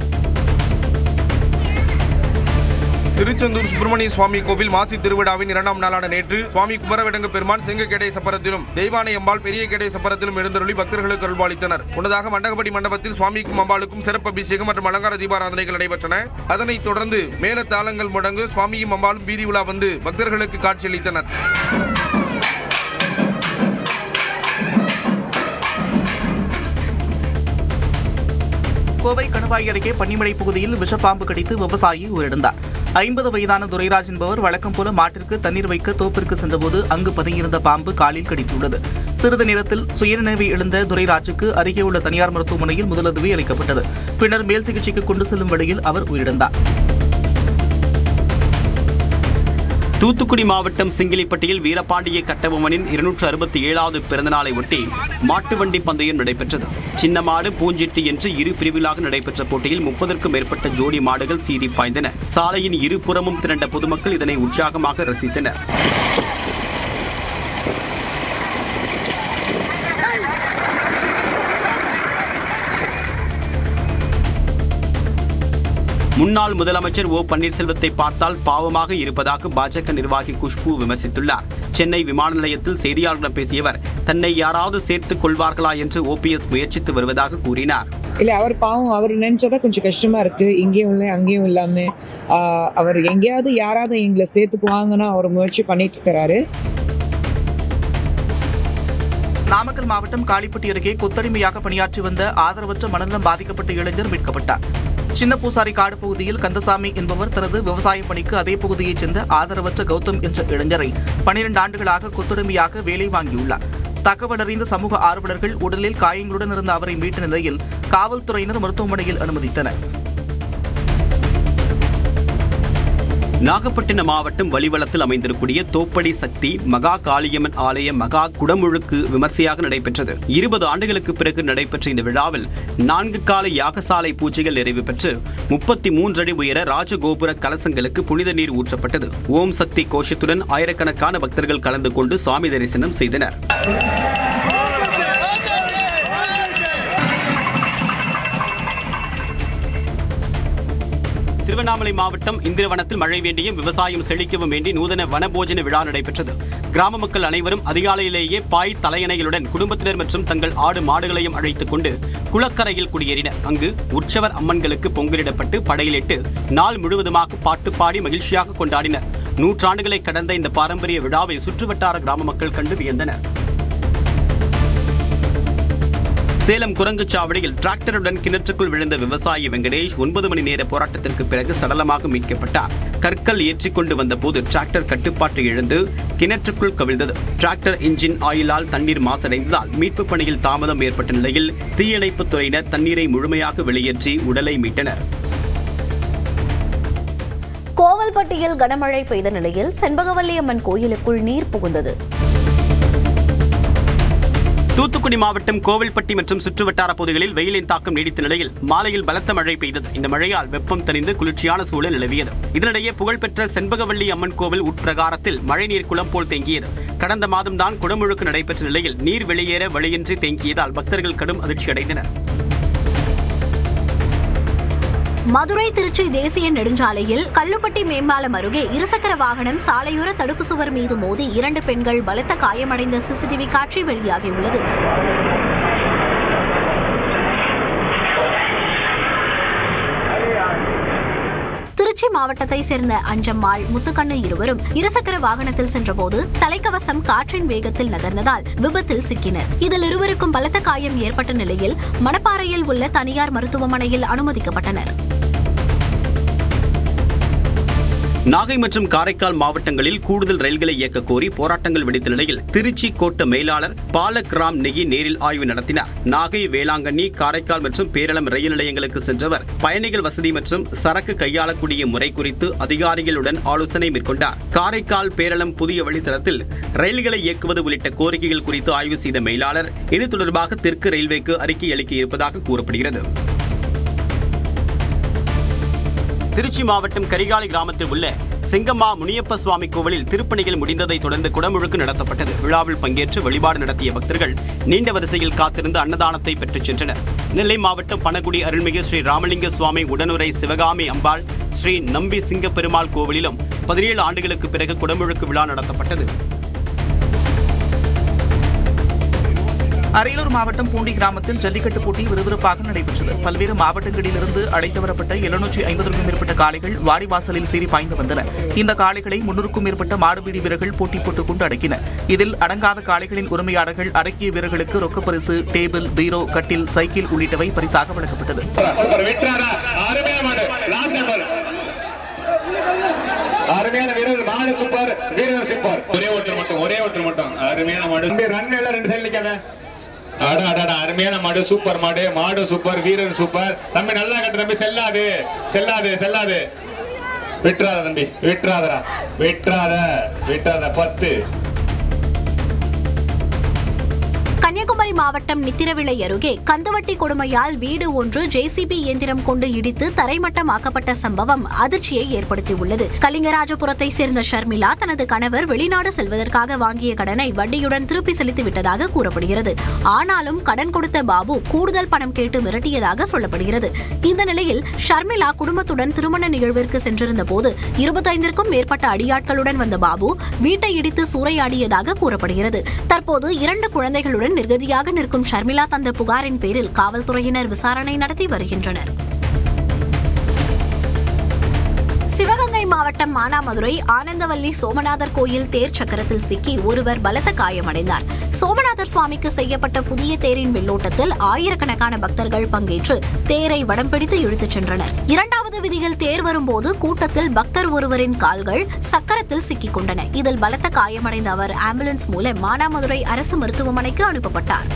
திருச்செந்தூர் சுப்பிரமணிய சுவாமி கோவில் மாசி திருவிழாவின் 2ஆம் நாளான நேற்று சுவாமி குமரவிடங்கு பெருமான் சிங்கக்கேடை சப்பரத்திலும் தெய்வானை அம்பாள் பெரிய கேடை சப்பரத்திலும் எழுந்தருளி பக்தர்களுக்கு அருள்பாலித்தனர். முன்னதாக மண்டகப்படி மண்டபத்தில் சுவாமிக்கும் அம்பாளுக்கும் சிறப்பு அபிஷேகம் மற்றும் அலங்கார தீபாராதனைகள் நடைபெற்றன. அதனைத் தொடர்ந்து மேல தாளங்கள் முழங்க சுவாமியும் அம்பாளும் வீதி உலா வந்து பக்தர்களுக்கு காட்சியளித்தனர். கோவை கணவாய் அருகே பன்னிமலை பகுதியில் விஷப்பாம்பு கடித்து விவசாயி உயிரிழந்தார். 50 வயதான துரைராஜ் என்பவர் வழக்கம் போல மாட்டிற்கு தண்ணீர் வைக்க தோப்பிற்கு சென்றபோது அங்கு பதுங்கியிருந்த பாம்பு காலில் கடித்துள்ளது. சிறிது நேரத்தில் சுயநினைவை இழந்த துரைராஜுக்கு அருகே உள்ள தனியார் மருத்துவமனையில் முதலுதவி அளிக்கப்பட்டது. பின்னர் மேல் சிகிச்சைக்கு கொண்டு செல்லும் வழியில் அவர் உயிரிழந்தார். தூத்துக்குடி மாவட்டம் சிங்கிலிப்பட்டியில் வீரபாண்டிய கட்டபொம்மனின் 267வது பிறந்தநாளை ஒட்டி மாட்டு வண்டி பந்தயம் நடைபெற்றது. சின்ன மாடு, பூஞ்சிட்டு என்று இரு பிரிவுகளாக நடைபெற்ற போட்டியில் 30க்கும் மேற்பட்ட ஜோடி மாடுகள் சீறி பாய்ந்தன. சாலையின் இருபுறமும் திரண்ட பொதுமக்கள் இதனை உற்சாகமாக ரசித்தனர். முன்னாள் முதலமைச்சர் ஓ பன்னீர்செல்வத்தை பார்த்தால் பாவமாக இருப்பதாக பாஜக நிர்வாகி குஷ்பு விமர்சித்துள்ளார். சென்னை விமான நிலையத்தில் செய்தியாளர்களிடம் பேசியவர் தன்னை யாராவது சேர்த்துக் கொள்வார்களா என்று ஓபிஎஸ் முயற்சித்து வருவதாக கூறினார். இல்ல, அவர் பாவம், அவர் நினைச்சதா கொஞ்சம் கஷ்டமா இருக்கு. இங்கேயும் இல்லை அங்கேயும் இல்லாம அவர் எங்கேயாவது யாராவது எங்களை சேர்த்துக்குவாங்கன்னா அவர் முயற்சி பண்ணிட்டு இருக்கிறாரு. நாமக்கல் மாவட்டம் காளிப்பட்டி அருகே கொத்தடிமையாக பணியாற்றி வந்த ஆதரவற்ற மனநலம் பாதிக்கப்பட்ட இளைஞர் மீட்கப்பட்டார். சின்ன பூசாரி காடு பகுதியில் கந்தசாமி என்பவர் தனது விவசாய பணிக்கு அதே பகுதியைச் சேர்ந்த ஆதரவற்ற கௌதம் என்ற இளைஞரை 12 ஆண்டுகளாக கொத்தடிமையாக வேலை வாங்கியுள்ளார். தகவல் அறிந்த சமூக ஆர்வலர்கள் உடலில் காயங்களுடன் இருந்த அவரை மீட்ட நிலையில் காவல்துறையினர் மருத்துவமனையில் அனுமதித்தனர். நாகப்பட்டினம் மாவட்டம் வலிவலத்தில் அமைந்திருக்கூடிய தோப்படி சக்தி மகா காளியம்மன் ஆலய மகா குடமுழுக்கு விமர்சையாக நடைபெற்றது. 20 ஆண்டுகளுக்கு பிறகு நடைபெற்ற இந்த விழாவில் 4 கால யாகசாலை பூஜைகள் நிறைவு பெற்று 33 அடி உயர ராஜகோபுர கலசங்களுக்கு புனித நீர் ஊற்றப்பட்டது. ஓம் சக்தி கோஷத்துடன் ஆயிரக்கணக்கான பக்தர்கள் கலந்து கொண்டு சுவாமி தரிசனம் செய்தனர். திருவண்ணாமலை மாவட்டம் இந்திரவனத்தில் மழை வேண்டியும் விவசாயம் செழிக்கவும் வேண்டி நூதன வனபோஜன விழா நடைபெற்றது. கிராம மக்கள் அனைவரும் அதிகாலையிலேயே பாய் தலையணைகளுடன் குடும்பத்தினர் மற்றும் தங்கள் ஆடு மாடுகளையும் அழைத்துக் கொண்டு குளக்கரையில் குடியேறினர். அங்கு உற்சவர் அம்மன்களுக்கு பொங்கலிடப்பட்டு படையிலிட்டு நாள் முழுவதுமாக பாட்டு பாடி மகிழ்ச்சியாக கொண்டாடினர். 100 ஆண்டுகளை கடந்த இந்த பாரம்பரிய விழாவை சுற்றுவட்டார கிராம மக்கள் கண்டு வியந்தனர். சேலம் குரங்குச்சாவடியில் டிராக்டருடன் கிணற்றுக்குள் விழுந்த விவசாயி வெங்கடேஷ் 9 மணி நேர போராட்டத்திற்கு பிறகு சடலமாக மீட்கப்பட்டார். கற்கள் ஏற்றிக்கொண்டு வந்தபோது டிராக்டர் கட்டுப்பாட்டை இழந்து கிணற்றுக்குள் கவிழ்ந்தது. டிராக்டர் இன்ஜின் ஆயிலால் தண்ணீர் மாசடைந்ததால் மீட்புப் பணியில் தாமதம் ஏற்பட்ட நிலையில் தீயணைப்புத் துறையினர் தண்ணீரை முழுமையாக வெளியேற்றி உடலை மீட்டனர். கோவில்பட்டியில் கனமழை பெய்த நிலையில் செண்பகவல்லியம்மன் கோயிலுக்குள் நீர் புகுந்தது. தூத்துக்குடி மாவட்டம் கோவில்பட்டி மற்றும் சுற்றுவட்டார பகுதிகளில் வெயிலின் தாக்கம் நீடித்த நிலையில் மாலையில் பலத்த மழை பெய்தது. இந்த மழையால் வெப்பம் தணிந்து குளிர்ச்சியான சூழல் நிலவியது. இதனிடையே புகழ்பெற்ற செண்பகவல்லி அம்மன் கோவில் உட்பிரகாரத்தில் மழைநீர் குளம் போல் தேங்கியது. கடந்த மாதம்தான் குடமுழுக்கு நடைபெற்ற நிலையில் நீர் வெளியேற வழியின்றி தேங்கியதால் பக்தர்கள் கடும் அதிர்ச்சியடைந்தனர். மதுரை திருச்சி தேசிய நெடுஞ்சாலையில் கல்லுப்பட்டி மேம்பாலம் அருகே இருசக்கர வாகனம் சாலையோர தடுப்பு சுவர் மீது மோதி 2 பெண்கள் பலத்த காயமடைந்த சிசிடிவி காட்சி வெளியாகியுள்ளது. திருச்சி மாவட்டத்தை சேர்ந்த அஞ்சம்மாள், முத்துக்கண்ணு இருவரும் இருசக்கர வாகனத்தில் சென்றபோது தலைக்கவசம் காற்றின் வேகத்தில் நகர்ந்ததால் விபத்தில் சிக்கினர். இதில் இருவருக்கும் பலத்த காயம் ஏற்பட்ட நிலையில் மணப்பாறையில் உள்ள தனியார் மருத்துவமனையில் அனுமதிக்கப்பட்டனர். நாகை மற்றும் காரைக்கால் மாவட்டங்களில் கூடுதல் ரயில்களை இயக்க கோரி போராட்டங்கள் வெடித்த நிலையில் திருச்சி கோட்ட மேலாளர் பாலக் ராம் நெகி நேரில் ஆய்வு நடத்தினார். நாகை, வேளாங்கண்ணி, காரைக்கால் மற்றும் பேரளம் ரயில் நிலையங்களுக்கு சென்றவர் பயணிகள் வசதி மற்றும் சரக்கு கையாளக்கூடிய முறை குறித்து அதிகாரிகளுடன் ஆலோசனை மேற்கொண்டார். காரைக்கால், பேரளம் புதிய வழித்தடத்தில் ரயில்களை இயக்குவது உள்ளிட்ட கோரிக்கைகள் குறித்து ஆய்வு செய்த மேலாளர் இது தொடர்பாக தெற்கு ரயில்வேக்கு அறிக்கை அளிக்க இருப்பதாக கூறப்படுகிறது. திருச்சி மாவட்டம் கரிகாலை கிராமத்தில் உள்ள செங்கம்மா முனியப்ப சுவாமி கோவிலில் திருப்பணிகள் முடிந்ததை தொடர்ந்து குடமுழுக்கு நடத்தப்பட்டது. விழாவில் பங்கேற்று வழிபாடு நடத்திய பக்தர்கள் நீண்ட வரிசையில் காத்திருந்து அன்னதானத்தை பெற்றுச் சென்றனர். நெல்லை மாவட்டம் பனகுடி அருள்மிகு ஸ்ரீ ராமலிங்க சுவாமி உடனுரை சிவகாமி அம்பாள் ஸ்ரீ நம்பி சிங்க பெருமாள் கோவிலிலும் 17 ஆண்டுகளுக்கு பிறகு குடமுழுக்கு விழா நடத்தப்பட்டது. அரியலூர் மாவட்டம் பூண்டி கிராமத்தில் ஜல்லிக்கட்டு போட்டி விறுவிறுப்பாக நடைபெற்றது. பல்வேறு மாவட்டங்களிலிருந்து அழைத்து வரப்பட்ட 750க்கும் மேற்பட்ட காளைகள் வாடிவாசலில் சீறி பாய்ந்து வந்தன. இந்த காளைகளை 300க்கும் மேற்பட்ட மாடுபிடி வீரர்கள் போட்டி போட்டுக் கொண்டு அடக்கினர். இதில் அடங்காத காளைகளின் உரிமையாளர்கள் அடக்கிய வீரர்களுக்கு ரொக்கப்பரிசு, டேபிள், பீரோ, கட்டில், சைக்கிள் உள்ளிட்டவை பரிசாக வழங்கப்பட்டது. அருமையான வீரர் மாடு சூப்பர், வீரர் சூப்பர். ஒரே ஒருத்தர் மட்டும் அருமையான மாடு. ரன் எல்லாம் 2 சைடு நிக்காத. அருமையான மாடு, சூப்பர் மாடு, மாடு சூப்பர், வீரர் சூப்பர். தம்பி நல்லா கட்டு தம்பி, செல்லாது. விட்டுறாத தம்பி, விட்டுறாத 10. கன்னியாகுமரி மாவட்டம் நித்திரவிளை அருகே கந்துவட்டி கொடுமையால் வீடு ஒன்று ஜேசிபி இயந்திரம் கொண்டு இடித்து தரைமட்டமாக்கப்பட்ட சம்பவம் அதிர்ச்சியை ஏற்படுத்தியுள்ளது. கலிங்கராஜபுரத்தை சேர்ந்த ஷர்மிளா தனது கணவர் வெளிநாடு செல்வதற்காக வாங்கிய கடனை வட்டியுடன் திருப்பி செலுத்தி விட்டதாக கூறப்படுகிறது. ஆனாலும் கடன் கொடுத்த பாபு கூடுதல் பணம் கேட்டு மிரட்டியதாக சொல்லப்படுகிறது. இந்த நிலையில் ஷர்மிளா குடும்பத்துடன் திருமண நிகழ்விற்கு சென்றிருந்த போது 25க்கும் மேற்பட்ட அடியாட்களுடன் வந்த பாபு வீட்டை இடித்து சூறையாடியதாக கூறப்படுகிறது. தற்போது 2 குழந்தைகளுடன் நிர்கதியாக நிற்கும் ஷர்மிளா தந்த புகாரின் பேரில் காவல்துறையினர் விசாரணை நடத்தி வருகின்றனர். சிவகங்கை மாவட்டம் மானாமதுரை ஆனந்தவல்லி சோமநாதர் கோயில் தேர் சக்கரத்தில் சிக்கி ஒருவர் பலத்த காயமடைந்தார். சோமநாதர் சுவாமிக்கு செய்யப்பட்ட புதிய தேரின் வெள்ளோட்டத்தில் ஆயிரக்கணக்கான பக்தர்கள் பங்கேற்று தேரை வடம் பிடித்து இழுத்துச் சென்றனர். 2வது விதியில் தேர் வரும்போது கூட்டத்தில் பக்தர் ஒருவரின் கால்கள் சக்கரத்தில் சிக்கிக் கொண்டன. இதில் பலத்த காயமடைந்த அவர் ஆம்புலன்ஸ் மூலம் மானாமதுரை அரசு மருத்துவமனைக்கு அனுப்பப்பட்டார்.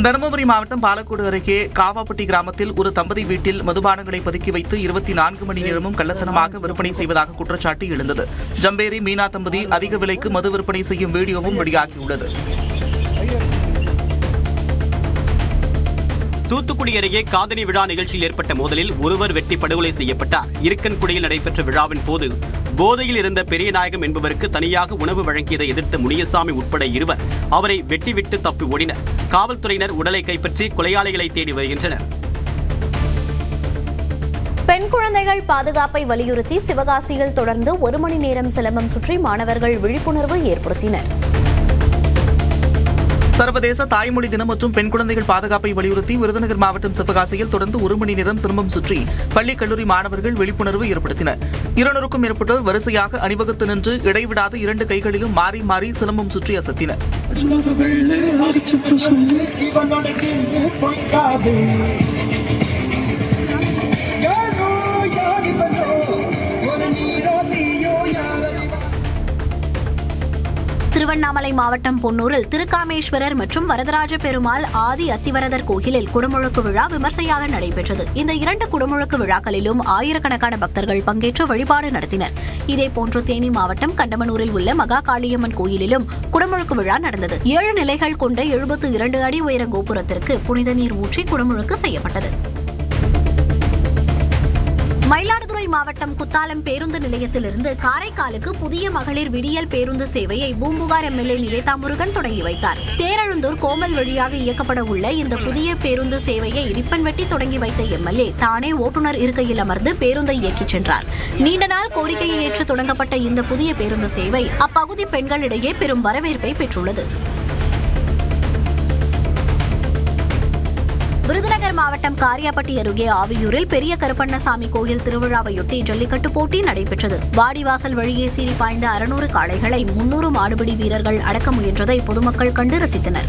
தருமபுரி மாவட்டம் பாலக்கோடு அருகே காவாப்பட்டி கிராமத்தில் ஒரு தம்பதி வீட்டில் மதுபானங்களை பதுக்கி வைத்து 24 மணி நேரமும் கள்ளத்தனமாக விற்பனை செய்வதாக குற்றச்சாட்டு எழுந்தது. ஜம்பேரி மீனா தம்பதி அதிக விலைக்கு மது விற்பனை செய்யும் வீடியோவும் வெளியாகியுள்ளது. தூத்துக்குடி அருகே காதணி விழா நிகழ்ச்சியில் ஏற்பட்ட மோதலில் ஒருவர் வெட்டி படுகொலை செய்யப்பட்டார். இருக்கன்குடியில் நடைபெற்ற விழாவின் போது போதையில் இருந்த பெரியநாயகம் என்பவருக்கு தனியாக உணவு வழங்கியதை எதிர்த்த முனியசாமி உட்பட 2 அவரை வெட்டிவிட்டு தப்பி ஓடினர். காவல்துறையினர் உடலை கைப்பற்றி கொலையாளிகளை தேடி வருகின்றனர். பெண் குழந்தைகள் பாதுகாப்பை வலியுறுத்தி சிவகாசியில் தொடர்ந்து 1 மணி நேரம் சிலம்பம் சுற்றி மாணவர்கள் விழிப்புணர்வு ஏற்படுத்தினர். சர்வதேச தாய்மொழி தினம் மற்றும் பெண் குழந்தைகள் பாதுகாப்பை வலியுறுத்தி விருதுநகர் மாவட்டம் சிவகாசியில் தொடர்ந்து 1 மணி நேரம் சிலம்பம் சுற்றி பள்ளி கல்லூரி மாணவர்கள் விழிப்புணர்வு ஏற்படுத்தினர். 200க்கும் மேற்பட்டோர் வரிசையாக அணிவகுத்து நின்று இடைவிடாத 2 கைகளிலும் மாறி மாறி சிலம்பம் சுற்றி அசத்தினர். திருவண்ணாமலை மாவட்டம் பொன்னூரில் திருக்காமேஸ்வரர் மற்றும் வரதராஜ பெருமாள் ஆதி அத்திவரதர் கோயிலில் குடமுழுக்கு விழா விமர்சையாக நடைபெற்றது. இந்த 2 குடமுழுக்கு விழாக்களிலும் ஆயிரக்கணக்கான பக்தர்கள் பங்கேற்று வழிபாடு நடத்தினர். இதேபோன்று தேனி மாவட்டம் கண்டமனூரில் உள்ள மகா காளியம்மன் கோயிலிலும் குடமுழுக்கு விழா நடந்தது. 7 நிலைகள் கொண்ட 72 அடி உயர கோபுரத்திற்கு புனித நீர் ஊற்றி குடமுழுக்கு செய்யப்பட்டது. மயிலாடுதுறை மாவட்டம் குத்தாலம் பேருந்து நிலையத்திலிருந்து காரைக்காலுக்கு புதிய மகளிர் விடியல் பேருந்து சேவையை பூம்புகார் எம்எல்ஏ நிவேதா முருகன் தொடங்கி வைத்தார். தேரழுந்தூர் கோமல் வழியாக இயக்கப்பட உள்ள இந்த புதிய பேருந்து சேவையை ரிப்பன் வெட்டி தொடங்கி வைத்த எம்எல்ஏ தானே ஓட்டுநர் இருக்கையில் அமர்ந்து பேருந்தை இயக்கிச் சென்றார். நீண்ட நாள் கோரிக்கையை ஏற்று தொடங்கப்பட்ட இந்த புதிய பேருந்து சேவை அப்பகுதி பெண்களிடையே பெரும் வரவேற்பை பெற்றுள்ளது. விருதுநகர் மாவட்டம் காரியாபட்டி அருகே ஆவியூரில் பெரிய கருப்பண்ணசாமி கோயில் திருவிழாவையொட்டி ஜல்லிக்கட்டு போட்டி நடைபெற்றது. வாடிவாசல் வழியே சீறி பாய்ந்த 600 காளைகளை 300 மாடுபிடி வீரர்கள் அடக்க முயன்றதை பொதுமக்கள் கண்டு ரசித்தனர்.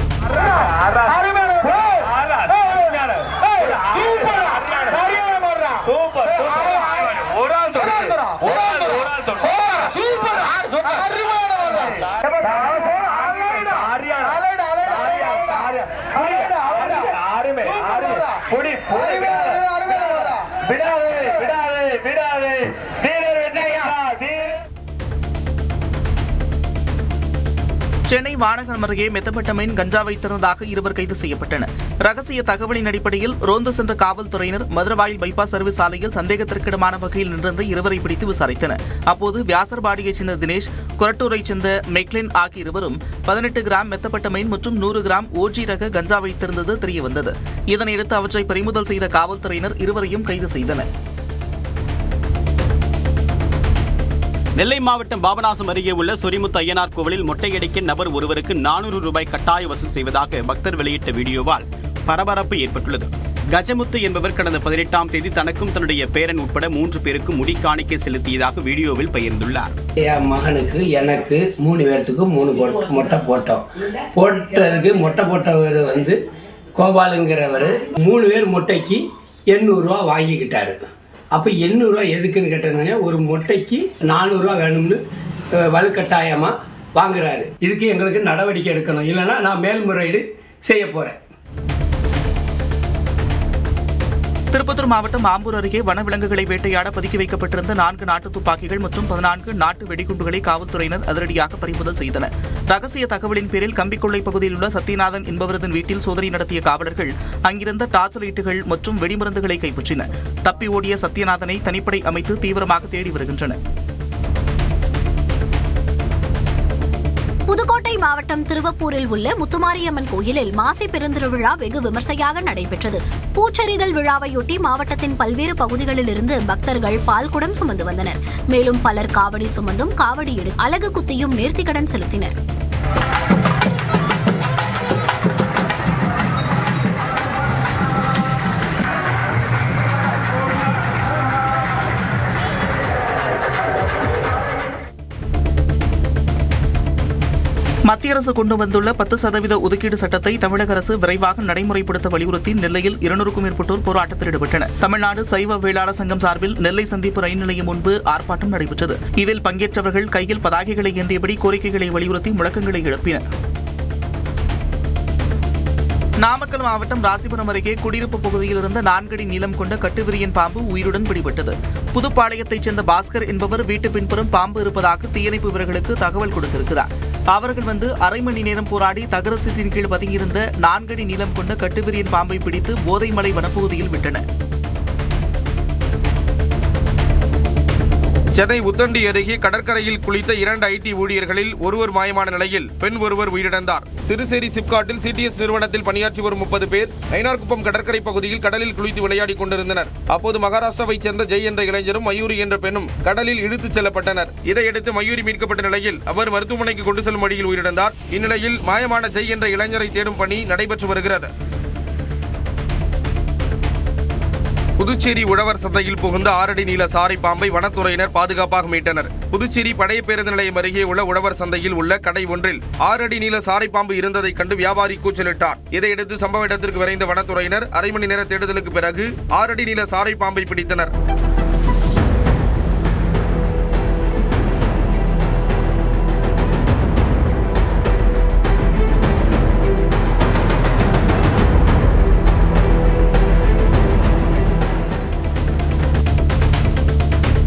சென்னை வானகம் அருகே மெத்தப்பட்டமைன் கஞ்சா வைத்திருந்ததாக 2 கைது செய்யப்பட்டனர். ரகசிய தகவலின் அடிப்படையில் ரோந்து சென்ற காவல்துறையினர் மதுரவாயில் பைபாஸ் சர்வீஸ் சாலையில் சந்தேகத்திற்கிடமான வகையில் நின்றிருந்த 2 பிடித்து விசாரித்தனர். அப்போது வியாசர்பாடியைச் சேர்ந்த தினேஷ், கொரட்டூரைச் சேர்ந்த மெக்லின் ஆகிய 2 18 கிராம் மெத்தப்பட்டமைன் மற்றும் 100 கிராம் ஓஜி ரக கஞ்சா வைத்திருந்தது தெரியவந்தது. இதனையடுத்து அவற்றை பறிமுதல் செய்த காவல்துறையினர் 2 கைது செய்தனர். நெல்லை மாவட்டம் பாபநாசம் அருகே உள்ள சொரிமுத்து ஐயனார் கோவிலில் மொட்டையடிக்க நபர் ஒருவருக்கு 400 ரூபாய் கட்டாய வசூல் செய்வதாக பக்தர் வெளியிட்ட வீடியோவால் பரபரப்பு ஏற்பட்டுள்ளது. கஜமுத்து என்பவர் கடந்த 18ஆம் தேதி தனக்கும் தன்னுடைய பேரன் உட்பட 3 பேருக்கு முடி காணிக்கை செலுத்தியதாக வீடியோவில் பகிர்ந்துள்ளார். என் மகனுக்கு எனக்கு 3 பேர்த்துக்கு 3 மொட்டை போட்டோம். போட்டதுக்கு மொட்டை போட்டவர் வந்து கோபாலுங்கிறவர் 3 பேர் மொட்டைக்கு 800 ரூபா வாங்கிக்கிட்டாரு. அப்போ 800 ரூபா எதுக்குன்னு கேட்டதுனால ஒரு மொட்டைக்கு 400 ரூபா வேணும்னு வலுக்கட்டாயமாக வாங்குறாரு. இதுக்கு எங்களுக்கு நடவடிக்கை எடுக்கணும், இல்லைன்னா நான் மேல்முறையீடு செய்ய போகிறேன். திருப்பத்தூர் மாவட்டம் ஆம்பூர் அருகே வனவிலங்குகளை வேட்டையாட பதுக்கி வைக்கப்பட்டிருந்த 4 நாட்டு துப்பாக்கிகள் மற்றும் 14 நாட்டு வெடிகுண்டுகளை காவல்துறையினர் அதிரடியாக பறிமுதல் செய்தனர். ரகசிய தகவலின் பேரில் கம்பிக்கொள்ளை பகுதியில் உள்ள சத்யநாதன் என்பவரது வீட்டில் சோதனை நடத்திய காவலர்கள் அங்கிருந்த டார்ச் லைட்டுகள் மற்றும் வெடிமருந்துகளை கைப்பற்றினர். தப்பி ஓடிய சத்யநாதனை தனிப்படை அமைத்து தீவிரமாக தேடி வருகின்றனர். புதுக்கோட்டை மாவட்டம் திருவப்பூரில் உள்ள முத்துமாரியம்மன் கோயிலில் மாசி பெருந்திருவிழா வெகு விமர்சையாக நடைபெற்றது. பூச்செறிதல் விழாவையொட்டி மாவட்டத்தின் பல்வேறு பகுதிகளிலிருந்து பக்தர்கள் பால்குடம் சுமந்து வந்தனர். மேலும் பலர் காவடி சுமந்தும் காவடி எடுத்து அலகு குத்தியும் நேர்த்திக்கடன் செலுத்தினர். மத்திய அரசு கொண்டு வந்துள்ள 10% ஒதுக்கீடு சட்டத்தை தமிழக அரசு விரைவாக நடைமுறைப்படுத்த வலியுறுத்தி நெல்லையில் 200க்கும் மேற்பட்டோர் போராட்டத்தில் ஈடுபட்டனர். தமிழ்நாடு சைவ வேளாளர் சங்கம் சார்பில் நெல்லை சந்திப்பு ரயில் நிலையம் முன்பு ஆர்ப்பாட்டம் நடைபெற்றது. இதில் பங்கேற்றவர்கள் கையில் பதாகைகளை ஏந்தியபடி கோரிக்கைகளை வலியுறுத்தி முழக்கங்களை எழுப்பினர். நாமக்கல் மாவட்டம் ராசிபுரம் அருகே குடியிருப்பு பகுதியில் இருந்த 4 அடி நீளம் கொண்ட கட்டுவிரியன் பாம்பு உயிருடன் பிடிபட்டது. புதுப்பாளையத்தைச் சேர்ந்த பாஸ்கர் என்பவர் வீட்டு பின்புறம் பாம்பு இருப்பதாக தீயணைப்பு வீரர்களுக்கு தகவல் கொடுத்திருக்கிறார். அவர்கள் வந்து அரை மணி நேரம் போராடி தகர சீட்டின் கீழ் பதுங்கியிருந்த 4 அடி நீளம் கொண்ட கட்டுவிரியன் பாம்பை பிடித்து போதைமலை வனப்பகுதியில் விட்டனர். சென்னை உத்தண்டி அருகே கடற்கரையில் குளித்த 2 ஐடி ஊழியர்களில் ஒருவர் மாயமான நிலையில் பெண் ஒருவர் உயிரிழந்தார். சிறுசேரி சிப்காட்டில் சிடிஎஸ் நிறுவனத்தில் பணியாற்றி வரும் 30 பேர் ஐனார்குப்பம் கடற்கரை பகுதியில் கடலில் குளித்து விளையாடிக் கொண்டிருந்தனர். அப்போது மகாராஷ்டிராவைச் சேர்ந்த ஜெய் என்ற இளைஞரும் மயூரி என்ற பெண்ணும் கடலில் இழுத்துச் செல்லப்பட்டனர். இதையடுத்து மயூரி மீட்கப்பட்ட நிலையில் அவர் மருத்துவமனைக்கு கொண்டு செல்லும் வழியில் உயிரிழந்தார். இந்நிலையில் மாயமான ஜெய் என்ற இளைஞரை தேடும் பணி நடைபெற்று வருகிறது. புதுச்சேரி உழவர் சந்தையில் புகுந்த 6 அடி நீள சாரை பாம்பை வனத்துறையினர் பாதுகாப்பாக மீட்டனர். புதுச்சேரி பழைய பேருந்து நிலையம் அருகே உள்ள உழவர் சந்தையில் உள்ள கடை ஒன்றில் 6 அடி நீள சாரை பாம்பு இருந்ததைக் கண்டு வியாபாரி கூச்சலிட்டார். இதையடுத்து சம்பவ இடத்திற்கு விரைந்த வனத்துறையினர் அரை மணி நேர தேடுதலுக்கு பிறகு 6 அடி நீள சாரை பாம்பை பிடித்தனர்.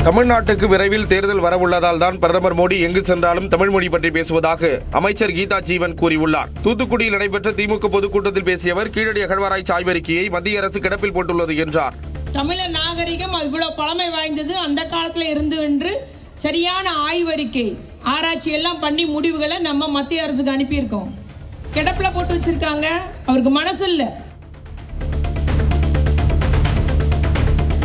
தமிழ்நாட்டுக்கு விரைவில் தேர்தல் வரவுள்ளதால் தான் பிரதமர் மோடி எங்கு சென்றாலும் தமிழ் மொழி பற்றி பேசுவதாக அமைச்சர் கீதா ஜீவன் கூறியுள்ளார். தூத்துக்குடியில் நடைபெற்ற திமுக பொதுக்கூட்டத்தில் பேசிய அவர் கீழடி அகழ்வாராய்ச்சி ஆய்வறிக்கையை மத்திய அரசு கிடப்பில் போட்டுள்ளது என்றார். தமிழர் நாகரிகம் இவ்வளவு பழமை வாய்ந்தது அந்த காலத்தில் இருந்து என்று சரியான ஆய்வறிக்கை ஆராய்ச்சி எல்லாம் பண்ணி முடிவுகளை நம்ம மத்திய அரசுக்கு அனுப்பியிருக்கோம். கிடப்பில போட்டு வச்சிருக்காங்க, அவருக்கு மனசு இல்லை.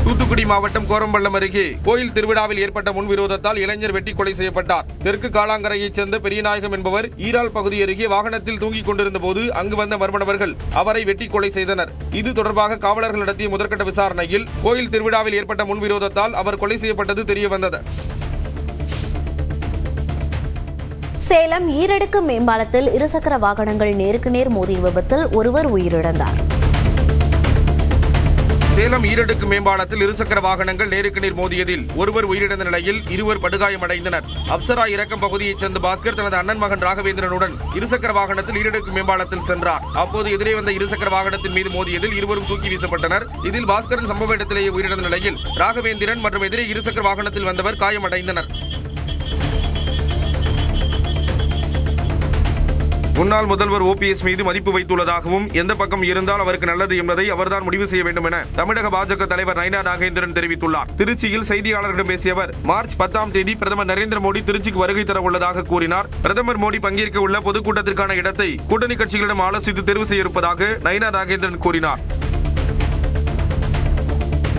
தூத்துக்குடி மாவட்டம் கோரம்பள்ளம் அருகே கோயில் திருவிழாவில் ஏற்பட்ட முன்விரோதத்தால் இளைஞர் வெட்டி கொலை செய்யப்பட்டார். தெற்கு காளாங்கரையைச் சேர்ந்த பெரியநாயகம் என்பவர் ஈரால் பகுதி அருகே வாகனத்தில் தூங்கிக் கொண்டிருந்த போது அங்கு வந்த மர்ம நபர்கள் அவரை வெட்டி கொலை செய்தனர். இது தொடர்பாக காவலர்கள் நடத்திய முதற்கட்ட விசாரணையில் கோயில் திருவிழாவில் ஏற்பட்ட முன்விரோதத்தால் அவர் கொலை செய்யப்பட்டது தெரியவந்தது. சேலம் ஈரடுக்கு மேம்பாலத்தில் இருசக்கர வாகனங்கள் நேருக்கு நேர் மோதிய விபத்தில் ஒருவர் உயிரிழந்தார். சேலம் ஈரடுக்கு மேம்பாலத்தில் இருசக்கர வாகனங்கள் நேருக்கு நேர் மோதியதில் ஒருவர் உயிரிழந்த நிலையில் இருவர் படுகாயமடைந்தனர். அப்சரா இறக்கம் பகுதியைச் சேர்ந்த பாஸ்கர் தனது அண்ணன் மகன் ராகவேந்திரனுடன் இருசக்கர வாகனத்தில் ஈரடுக்கு மேம்பாலத்தில் சென்றார். அப்போது எதிரே வந்த இருசக்கர வாகனத்தின் மீது மோதியதில் இருவரும் தூக்கி வீசப்பட்டனர். இதில் பாஸ்கரன் சம்பவ இடத்திலேயே உயிரிழந்த நிலையில் ராகவேந்திரன் மற்றும் எதிரே இருசக்கர வாகனத்தில் வந்தவர் காயமடைந்தனர். முன்னாள் முதல்வர் OPS மீது மதிப்பு வைத்துள்ளதாகவும் எந்த பக்கம் இருந்தால் அவருக்கு நல்லது என்பதை அவர்தான் முடிவு செய்ய வேண்டும் என தமிழக பாஜக தலைவர் நயினார் நாகேந்திரன் தெரிவித்துள்ளார். திருச்சியில் செய்தியாளர்களிடம் பேசிய அவர் மார்ச் 10ஆம் தேதி பிரதமர் நரேந்திர மோடி திருச்சிக்கு வருகை தர உள்ளதாக கூறினார். பிரதமர் மோடி பங்கேற்க உள்ள பொதுக்கூட்டத்திற்கான இடத்தை கூட்டணி கட்சிகளிடம் ஆலோசித்து தேர்வு செய்ய இருப்பதாக நயினார் நாகேந்திரன் கூறினார்.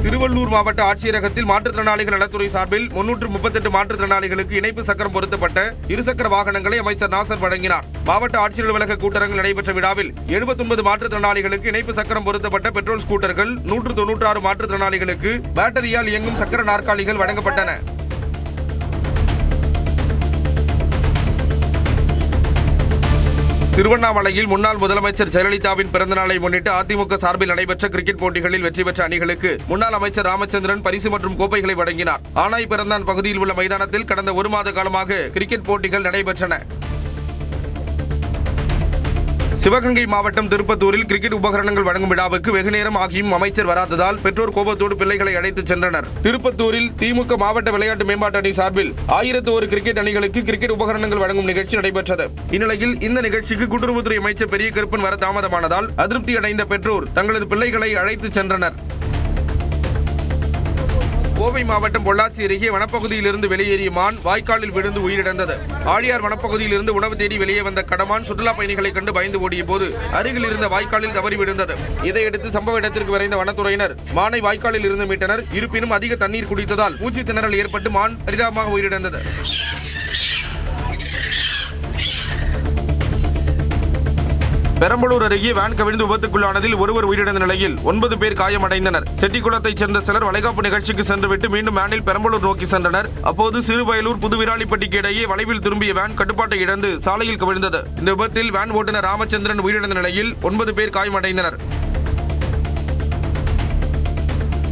திருவள்ளூர் மாவட்ட ஆட்சியரகத்தில் மாற்றுத்திறனாளிகள் நலத்துறை சார்பில் 338 மாற்றுத்திறனாளிகளுக்கு இணைப்பு சக்கரம் பொருத்தப்பட்ட இருசக்கர வாகனங்களை அமைச்சர் நாசர் வழங்கினார். மாவட்ட ஆட்சியர் அலுவலக கூட்டரங்கில் நடைபெற்ற விழாவில் 79 மாற்றுத்திறனாளிகளுக்கு இணைப்பு சக்கரம் பொருத்தப்பட்ட பெட்ரோல் ஸ்கூட்டர்கள், 196 மாற்றுத்திறனாளிகளுக்கு பேட்டரியால் இயங்கும் சக்கர நாற்காலிகள் வழங்கப்பட்டன. திருவண்ணாமலையில் முன்னாள் முதலமைச்சர் ஜெயலலிதாவின் பிறந்தநாளை முன்னிட்டு அதிமுக சார்பில் நடைபெற்ற கிரிக்கெட் போட்டிகளில் வெற்றி பெற்ற அணிகளுக்கு முன்னாள் அமைச்சர் ராமச்சந்திரன் பரிசு மற்றும் கோப்பைகளை வழங்கினார். ஆனாய் பிறந்தான் பகுதியில் உள்ள மைதானத்தில் கடந்த ஒரு மாத காலமாக கிரிக்கெட் போட்டிகள் நடைபெற்றன. சிவகங்கை மாவட்டம் திருப்பத்தூரில் கிரிக்கெட் உபகரணங்கள் வழங்கும் விழாவுக்கு வெகுநேரம் ஆகியும் அமைச்சர் வராததால் பெற்றோர் கோபத்தோடு பிள்ளைகளை அழைத்துச் சென்றனர். திருப்பத்தூரில் திமுக மாவட்ட விளையாட்டு மேம்பாட்டு அணி சார்பில் 1001 கிரிக்கெட் அணிகளுக்கு கிரிக்கெட் உபகரணங்கள் வழங்கும் நிகழ்ச்சி நடைபெற்றது. இந்நிலையில் இந்த நிகழ்ச்சிக்கு கூட்டுறவுத்துறை அமைச்சர் பெரிய கருப்பன் வர தாமதமானதால் அதிருப்தி அடைந்த பெற்றோர் தங்களது பிள்ளைகளை அழைத்துச் சென்றனர். கோவை மாவட்டம் பொள்ளாச்சி அருகே வனப்பகுதியிலிருந்து வெளியேறிய மான் வாய்க்காலில் விழுந்து உயிரிழந்தது. ஆழியார் வனப்பகுதியிலிருந்து உணவு தேடி வெளியே வந்த கடமான் சுற்றுலா பயணிகளை கண்டு பயந்து ஓடிய போது அருகில் இருந்த வாய்க்காலில் தவறி விழுந்தது. இதையடுத்து சம்பவ இடத்திற்கு விரைந்த வனத்துறையினர் மானை வாய்க்காலில் இருந்து மீட்டனர். இருப்பினும் அதிக தண்ணீர் குடித்ததால் மூச்சு திணறல் ஏற்பட்டு மான் பரிதாபமாக உயிரிழந்தது. பெரம்பலூர் அருகே வேன் கவிழ்ந்து விபத்துக்குள்ளானதில் ஒருவர் உயிரிழந்த நிலையில் 9 பேர் காயமடைந்தனர். செட்டிக்குளத்தைச் சேர்ந்த சிலர் வளைகாப்பு நிகழ்ச்சிக்கு சென்றுவிட்டு மீண்டும் வேனில் பெரம்பலூர் நோக்கி சென்றனர். அப்போது சிறுவயலூர் புதுவிராலிப்பட்டிக்கு இடையே வளைவில் திரும்பிய வேன் கட்டுப்பாட்டை இழந்து சாலையில் கவிழ்ந்தது. இந்த விபத்தில் வேன் ஓட்டுநர் ராமச்சந்திரன் உயிரிழந்த நிலையில் 9 பேர் காயமடைந்தனர்.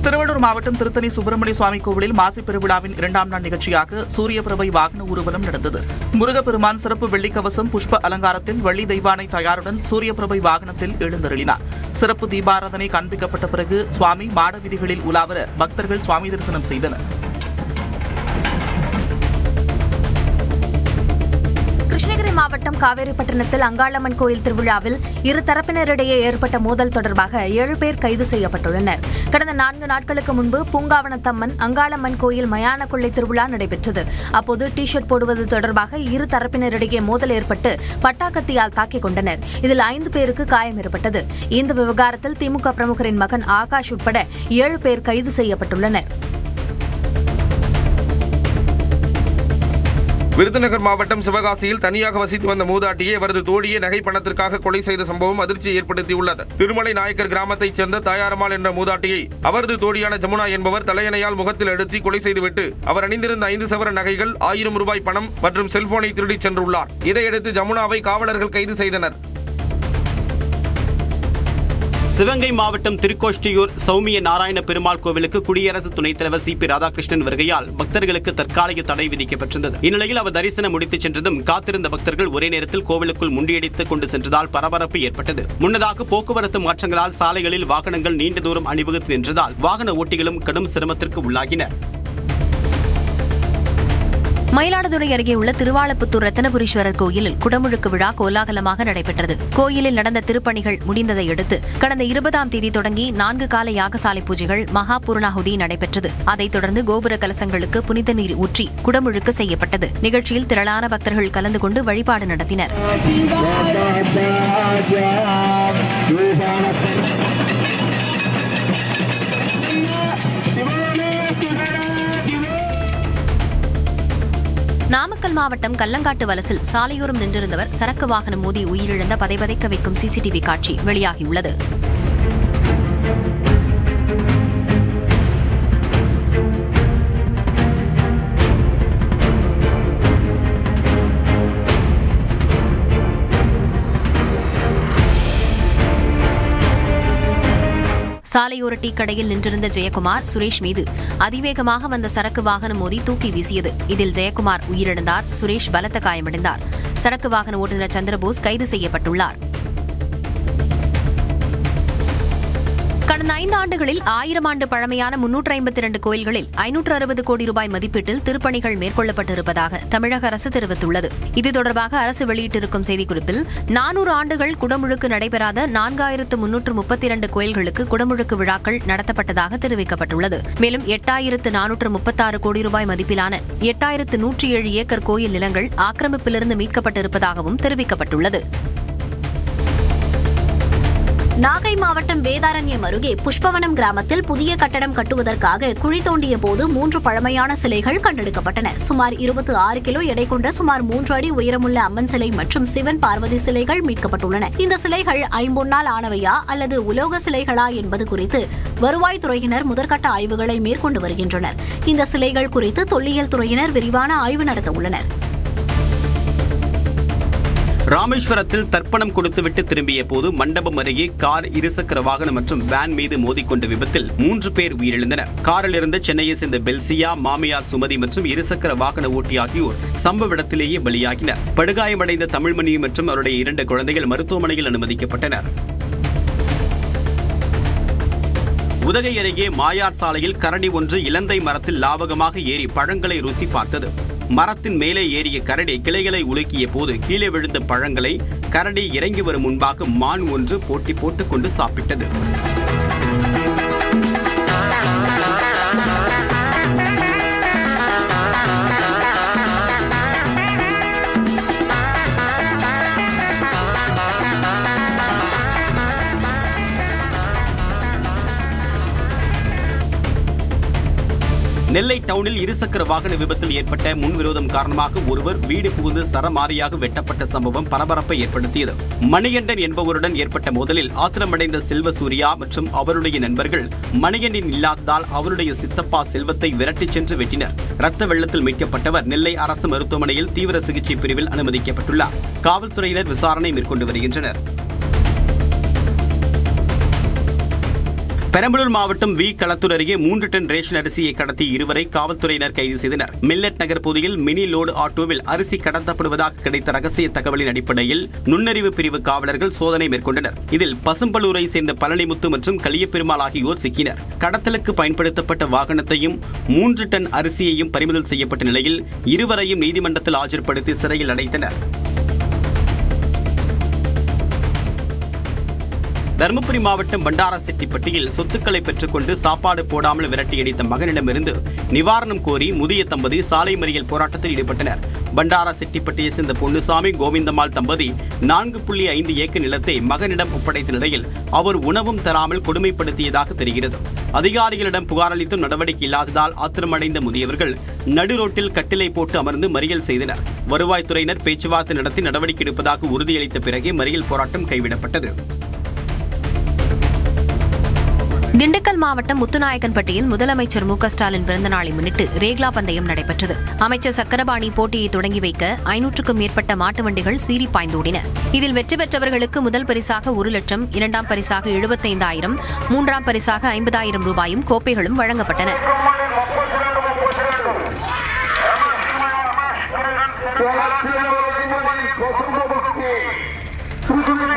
திருவள்ளூர் மாவட்டம் திருத்தணி சுப்பிரமணிய சுவாமி கோவிலில் மாசி பெருவிழாவின் 2ஆம் நாள் நிகழ்ச்சியாக சூரியபிரபை வாகன ஊர்வலம் நடந்தது. முருகப்பெருமான் சிறப்பு வெள்ளிக்கவசம் புஷ்ப அலங்காரத்தில் வள்ளி தெய்வானை தயாருடன் சூரியபிரபை வாகனத்தில் எழுந்தருளினார். சிறப்பு தீபாராதனை காண்பிக்கப்பட்ட பிறகு சுவாமி மாட வீதிகளில் உலாவர பக்தர்கள் சுவாமி தரிசனம் செய்தனர். கிருஷ்ணகிரி மாவட்டம் காவேரிப்பட்டினத்தில் அங்காளம்மன் கோயில் திருவிழாவில் இரு தரப்பினரிடையே ஏற்பட்ட மோதல் தொடர்பாக 7 பேர் கைது செய்யப்பட்டுள்ளனர். கடந்த 4 நாட்களுக்கு முன்பு பூங்காவனத்தம்மன் அங்காளம்மன் கோயில் மயான கொள்ளை திருவிழா நடைபெற்றது. அப்போது டி-ஷர்ட் போடுவது தொடர்பாக இரு தரப்பினரிடையே மோதல் ஏற்பட்டு பட்டாக்கத்தியால் தாக்கிக் கொண்டனர். இதில் 5 பேருக்கு காயம் ஏற்பட்டது. இந்த விவகாரத்தில் திமுக பிரமுகரின் மகன் ஆகாஷ் உட்பட 7 பேர் கைது செய்யப்பட்டுள்ளனர். விருதுநகர் மாவட்டம் சிவகாசியில் தனியாக வசித்து வந்த மூதாட்டியை அவரது தோழியை நகை பணத்திற்காக கொலை செய்த சம்பவம் அதிர்ச்சியை ஏற்படுத்தியுள்ளது. திருமலை நாயக்கர் கிராமத்தைச் சேர்ந்த தாயாரம்மாள் என்ற மூதாட்டியை அவரது தோழியான ஜமுனா என்பவர் தலையணையால் முகத்தில் அழுத்தி கொலை செய்துவிட்டு அவர் அணிந்திருந்த 5 சவர நகைகள், 1000 ரூபாய் பணம் மற்றும் செல்போனை திருடிச் சென்றுள்ளார். இதையடுத்து ஜமுனாவை காவலர்கள் கைது செய்தனர். சிவகங்கை மாவட்டம் திருக்கோஷ்டியூர் சௌமிய நாராயண பெருமாள் கோவிலுக்கு குடியரசு துணைத் தலைவர் CP ராதாகிருஷ்ணன் வருகையால் பக்தர்களுக்கு தற்காலிக தடை விதிக்கப்பட்டிருந்தது. இந்நிலையில் அவர் தரிசனம் முடித்துச் சென்றதும் காத்திருந்த பக்தர்கள் ஒரே நேரத்தில் கோவிலுக்குள் முண்டியடித்துக் கொண்டு சென்றதால் பரபரப்பு ஏற்பட்டது. முன்னதாக போக்குவரத்து மாற்றங்களால் சாலைகளில் வாகனங்கள் நீண்ட தூரம் அணிவகுத்து நின்றதால் வாகன ஓட்டிகளும் கடும் சிரமத்திற்கு உள்ளாகினர். மயிலாடுதுறை அருகே உள்ள திருவாலப்புத்தூர் ரத்தினபுரீஸ்வரர் கோயிலில் குடமுழுக்கு விழா கோலாகலமாக நடைபெற்றது. கோயிலில் நடந்த திருப்பணிகள் முடிந்ததை அடுத்து கடந்த 20ஆம் தேதி தொடங்கி 4 கால யாகசாலை பூஜைகள் மகா பூர்ணாகுதி நடைபெற்றது. அதைத் தொடர்ந்து கோபுர கலசங்களுக்கு புனித நீர் ஊற்றி குடமுழுக்கு செய்யப்பட்டது. நிகழ்ச்சியில் திரளான பக்தர்கள் கலந்து கொண்டு வழிபாடு நடத்தினர். சிவா நாமக்கல் மாவட்டம் கல்லங்காட்டு வலசில் சாலையோரம் நின்றிருந்தவர் சரக்கு வாகனம் மோதி உயிரிழந்த பதைபதைக்க வைக்கும் சிசிடிவி காட்சி வெளியாகியுள்ளது. சாலையோர டீ கடையில் நின்றிருந்த ஜெயக்குமார் சுரேஷ் மீது அதிவேகமாக வந்த சரக்கு வாகனம் மோதி தூக்கி வீசியது. இதில் ஜெயக்குமார் உயிரிழந்தார். சுரேஷ் பலத்த காயமடைந்தார். சரக்கு வாகன ஓட்டுநர் சந்திரபோஸ் கைது செய்யப்பட்டுள்ளார். கடந்த 5 ஆண்டுகளில் 1000 ஆண்டு பழமையான 352 கோயில்களில் 560 கோடி ரூபாய் மதிப்பீட்டில் திருப்பணிகள் மேற்கொள்ளப்பட்டிருப்பதாக தமிழக அரசு தெரிவித்துள்ளது. இது தொடர்பாக அரசு வெளியிட்டிருக்கும் செய்திக்குறிப்பில் 400 ஆண்டுகள் குடமுழுக்கு நடைபெறாத 4332 கோயில்களுக்கு குடமுழுக்கு விழாக்கள் நடத்தப்பட்டதாக தெரிவிக்கப்பட்டுள்ளது. மேலும் 8436 கோடி ரூபாய் மதிப்பிலான 8107 ஏக்கர் கோயில் நிலங்கள் ஆக்கிரமிப்பிலிருந்து மீட்கப்பட்டிருப்பதாகவும் தெரிவிக்கப்பட்டுள்ளது. நாகை மாவட்டம் வேதாரண்யம் அருகே புஷ்பவனம் கிராமத்தில் புதிய கட்டடம் கட்டுவதற்காக குழி தோண்டிய போது 3 பழமையான சிலைகள் கண்டெடுக்கப்பட்டன. சுமார் 26 கிலோ எடை கொண்ட சுமார் 3 அடி உயரமுள்ள அம்மன் சிலை மற்றும் சிவன் பார்வதி சிலைகள் மீட்கப்பட்டுள்ளன. இந்த சிலைகள் ஐம்பொன்னால் ஆனவையா அல்லது உலோக சிலைகளா என்பது குறித்து வருவாய்த்துறையினர் முதற்கட்ட ஆய்வுகளை மேற்கொண்டு வருகின்றனர். இந்த சிலைகள் குறித்து தொல்லியல் துறையினர் விரிவான ஆய்வு நடத்த உள்ளனர். ராமேஸ்வரத்தில் தர்ப்பணம் கொடுத்துவிட்டு திரும்பிய போது மண்டபம் அருகே கார், இருசக்கர வாகனம் மற்றும் வேன் மீது மோதிக்கொண்ட விபத்தில் 3 பேர் உயிரிழந்தனர். காரில் இருந்து சென்னையை சேர்ந்த பெல்சியா, மாமியார் சுமதி மற்றும் இருசக்கர வாகன ஓட்டி ஆகியோர் சம்பவ இடத்திலேயே பலியாகினர். படுகாயமடைந்த தமிழ்மணி மற்றும் அவருடைய 2 குழந்தைகள் மருத்துவமனையில் அனுமதிக்கப்பட்டனர். உதகை அருகே மாயார் சாலையில் கரடி ஒன்று இலந்தை மரத்தில் லாவகமாக ஏறி பழங்களை ருசி பார்த்தது. மரத்தின் மேலே ஏறிய கரடி கிளைகளை உலுக்கிய போது கீழே விழுந்த பழங்களை கரடி இறங்கி வரும் முன்பாக மான் ஒன்று போட்டி போட்டுக் கொண்டு சாப்பிட்டது. நெல்லை டவுனில் இருசக்கர வாகன விபத்தில் ஏற்பட்ட முன்விரோதம் காரணமாக ஒருவர் வீடு புகுந்து சரமாரியாக வெட்டப்பட்ட சம்பவம் பரபரப்பை ஏற்படுத்தியது. மணிகண்டன் என்பவருடன் ஏற்பட்ட மோதலில் ஆத்திரமடைந்த செல்வசூர்யா மற்றும் அவருடைய நண்பர்கள் மணிகண்டன் இல்லாததால் அவருடைய சித்தப்பா செல்வத்தை விரட்டிச் சென்று வெட்டினர். ரத்த வெள்ளத்தில் மீட்கப்பட்டவர் நெல்லை அரசு மருத்துவமனையில் தீவிர சிகிச்சை பிரிவில் அனுமதிக்கப்பட்டுள்ளார். காவல்துறையினர் விசாரணை மேற்கொண்டு வருகின்றனர். பெரம்பலூர் மாவட்டம் களத்தூர் அருகே 3 டன் ரேஷன் அரிசியை கடத்தி 2 காவல்துறையினர் கைது செய்தனர். மில்லட் நகர் பகுதியில் மினி லோடு ஆட்டோவில் அரிசி கடத்தப்படுவதாக கிடைத்த ரகசிய தகவலின் அடிப்படையில் நுண்ணறிவு பிரிவு காவலர்கள் சோதனை மேற்கொண்டனர். இதில் பசும்பலூரை சேர்ந்த பழனிமுத்து மற்றும் கலியப்பெருமாள் ஆகியோர் சிக்கினர். கடத்தலுக்கு பயன்படுத்தப்பட்ட வாகனத்தையும் 3 டன் அரிசியையும் பறிமுதல் செய்யப்பட்ட நிலையில் 2 நீதிமன்றத்தில் ஆஜர்படுத்தி சிறையில் அடைத்தனர். தருமபுரி மாவட்டம் பண்டாரசெட்டிப்பட்டியில் சொத்துக்களை பெற்றுக்கொண்டு சாப்பாடு போடாமல் விரட்டியடித்த மகனிடமிருந்து நிவாரணம் கோரி முதிய தம்பதி சாலை மறியல் போராட்டத்தில் ஈடுபட்டனர். பண்டாரசெட்டிப்பட்டியை சேர்ந்த பொன்னுசாமி, கோவிந்தம்மாள் தம்பதி 4.5 ஏக்கர் நிலத்தை மகனிடம் ஒப்படைத்த நிலையில் அவர் உணவும் தராமல் கொடுமைப்படுத்தியதாக தெரிகிறது. அதிகாரிகளிடம் புகார் அளித்தும் நடவடிக்கை இல்லாததால் ஆத்திரமடைந்த முதியவர்கள் நடுரோட்டில் கட்டிலை போட்டு அமர்ந்து மறியல் செய்தனர். வருவாய்த்துறையினர் பேச்சுவார்த்தை நடத்தி நடவடிக்கை எடுப்பதாக உறுதியளித்த பிறகே மறியல் போராட்டம் கைவிடப்பட்டது. திண்டுக்கல் மாவட்டம் முத்துநாயக்கன்பட்டியில் முதலமைச்சர் மு.க. ஸ்டாலின் பிறந்தநாளை முன்னிட்டு ரேக்லா பந்தயம் நடைபெற்றது. அமைச்சர் சக்கரபாணி போட்டியை தொடங்கி வைக்க 500க்கும் மேற்பட்ட மாட்டு வண்டிகள் சீறி பாய்ந்தோடின. இதில் வெற்றி பெற்றவர்களுக்கு முதல் பரிசாக 1 லட்சம், 2ஆம் பரிசாக 75,000, 3ஆம் பரிசாக 50,000 ரூபாயும் கோப்பைகளும் வழங்கப்பட்டன. Gracias.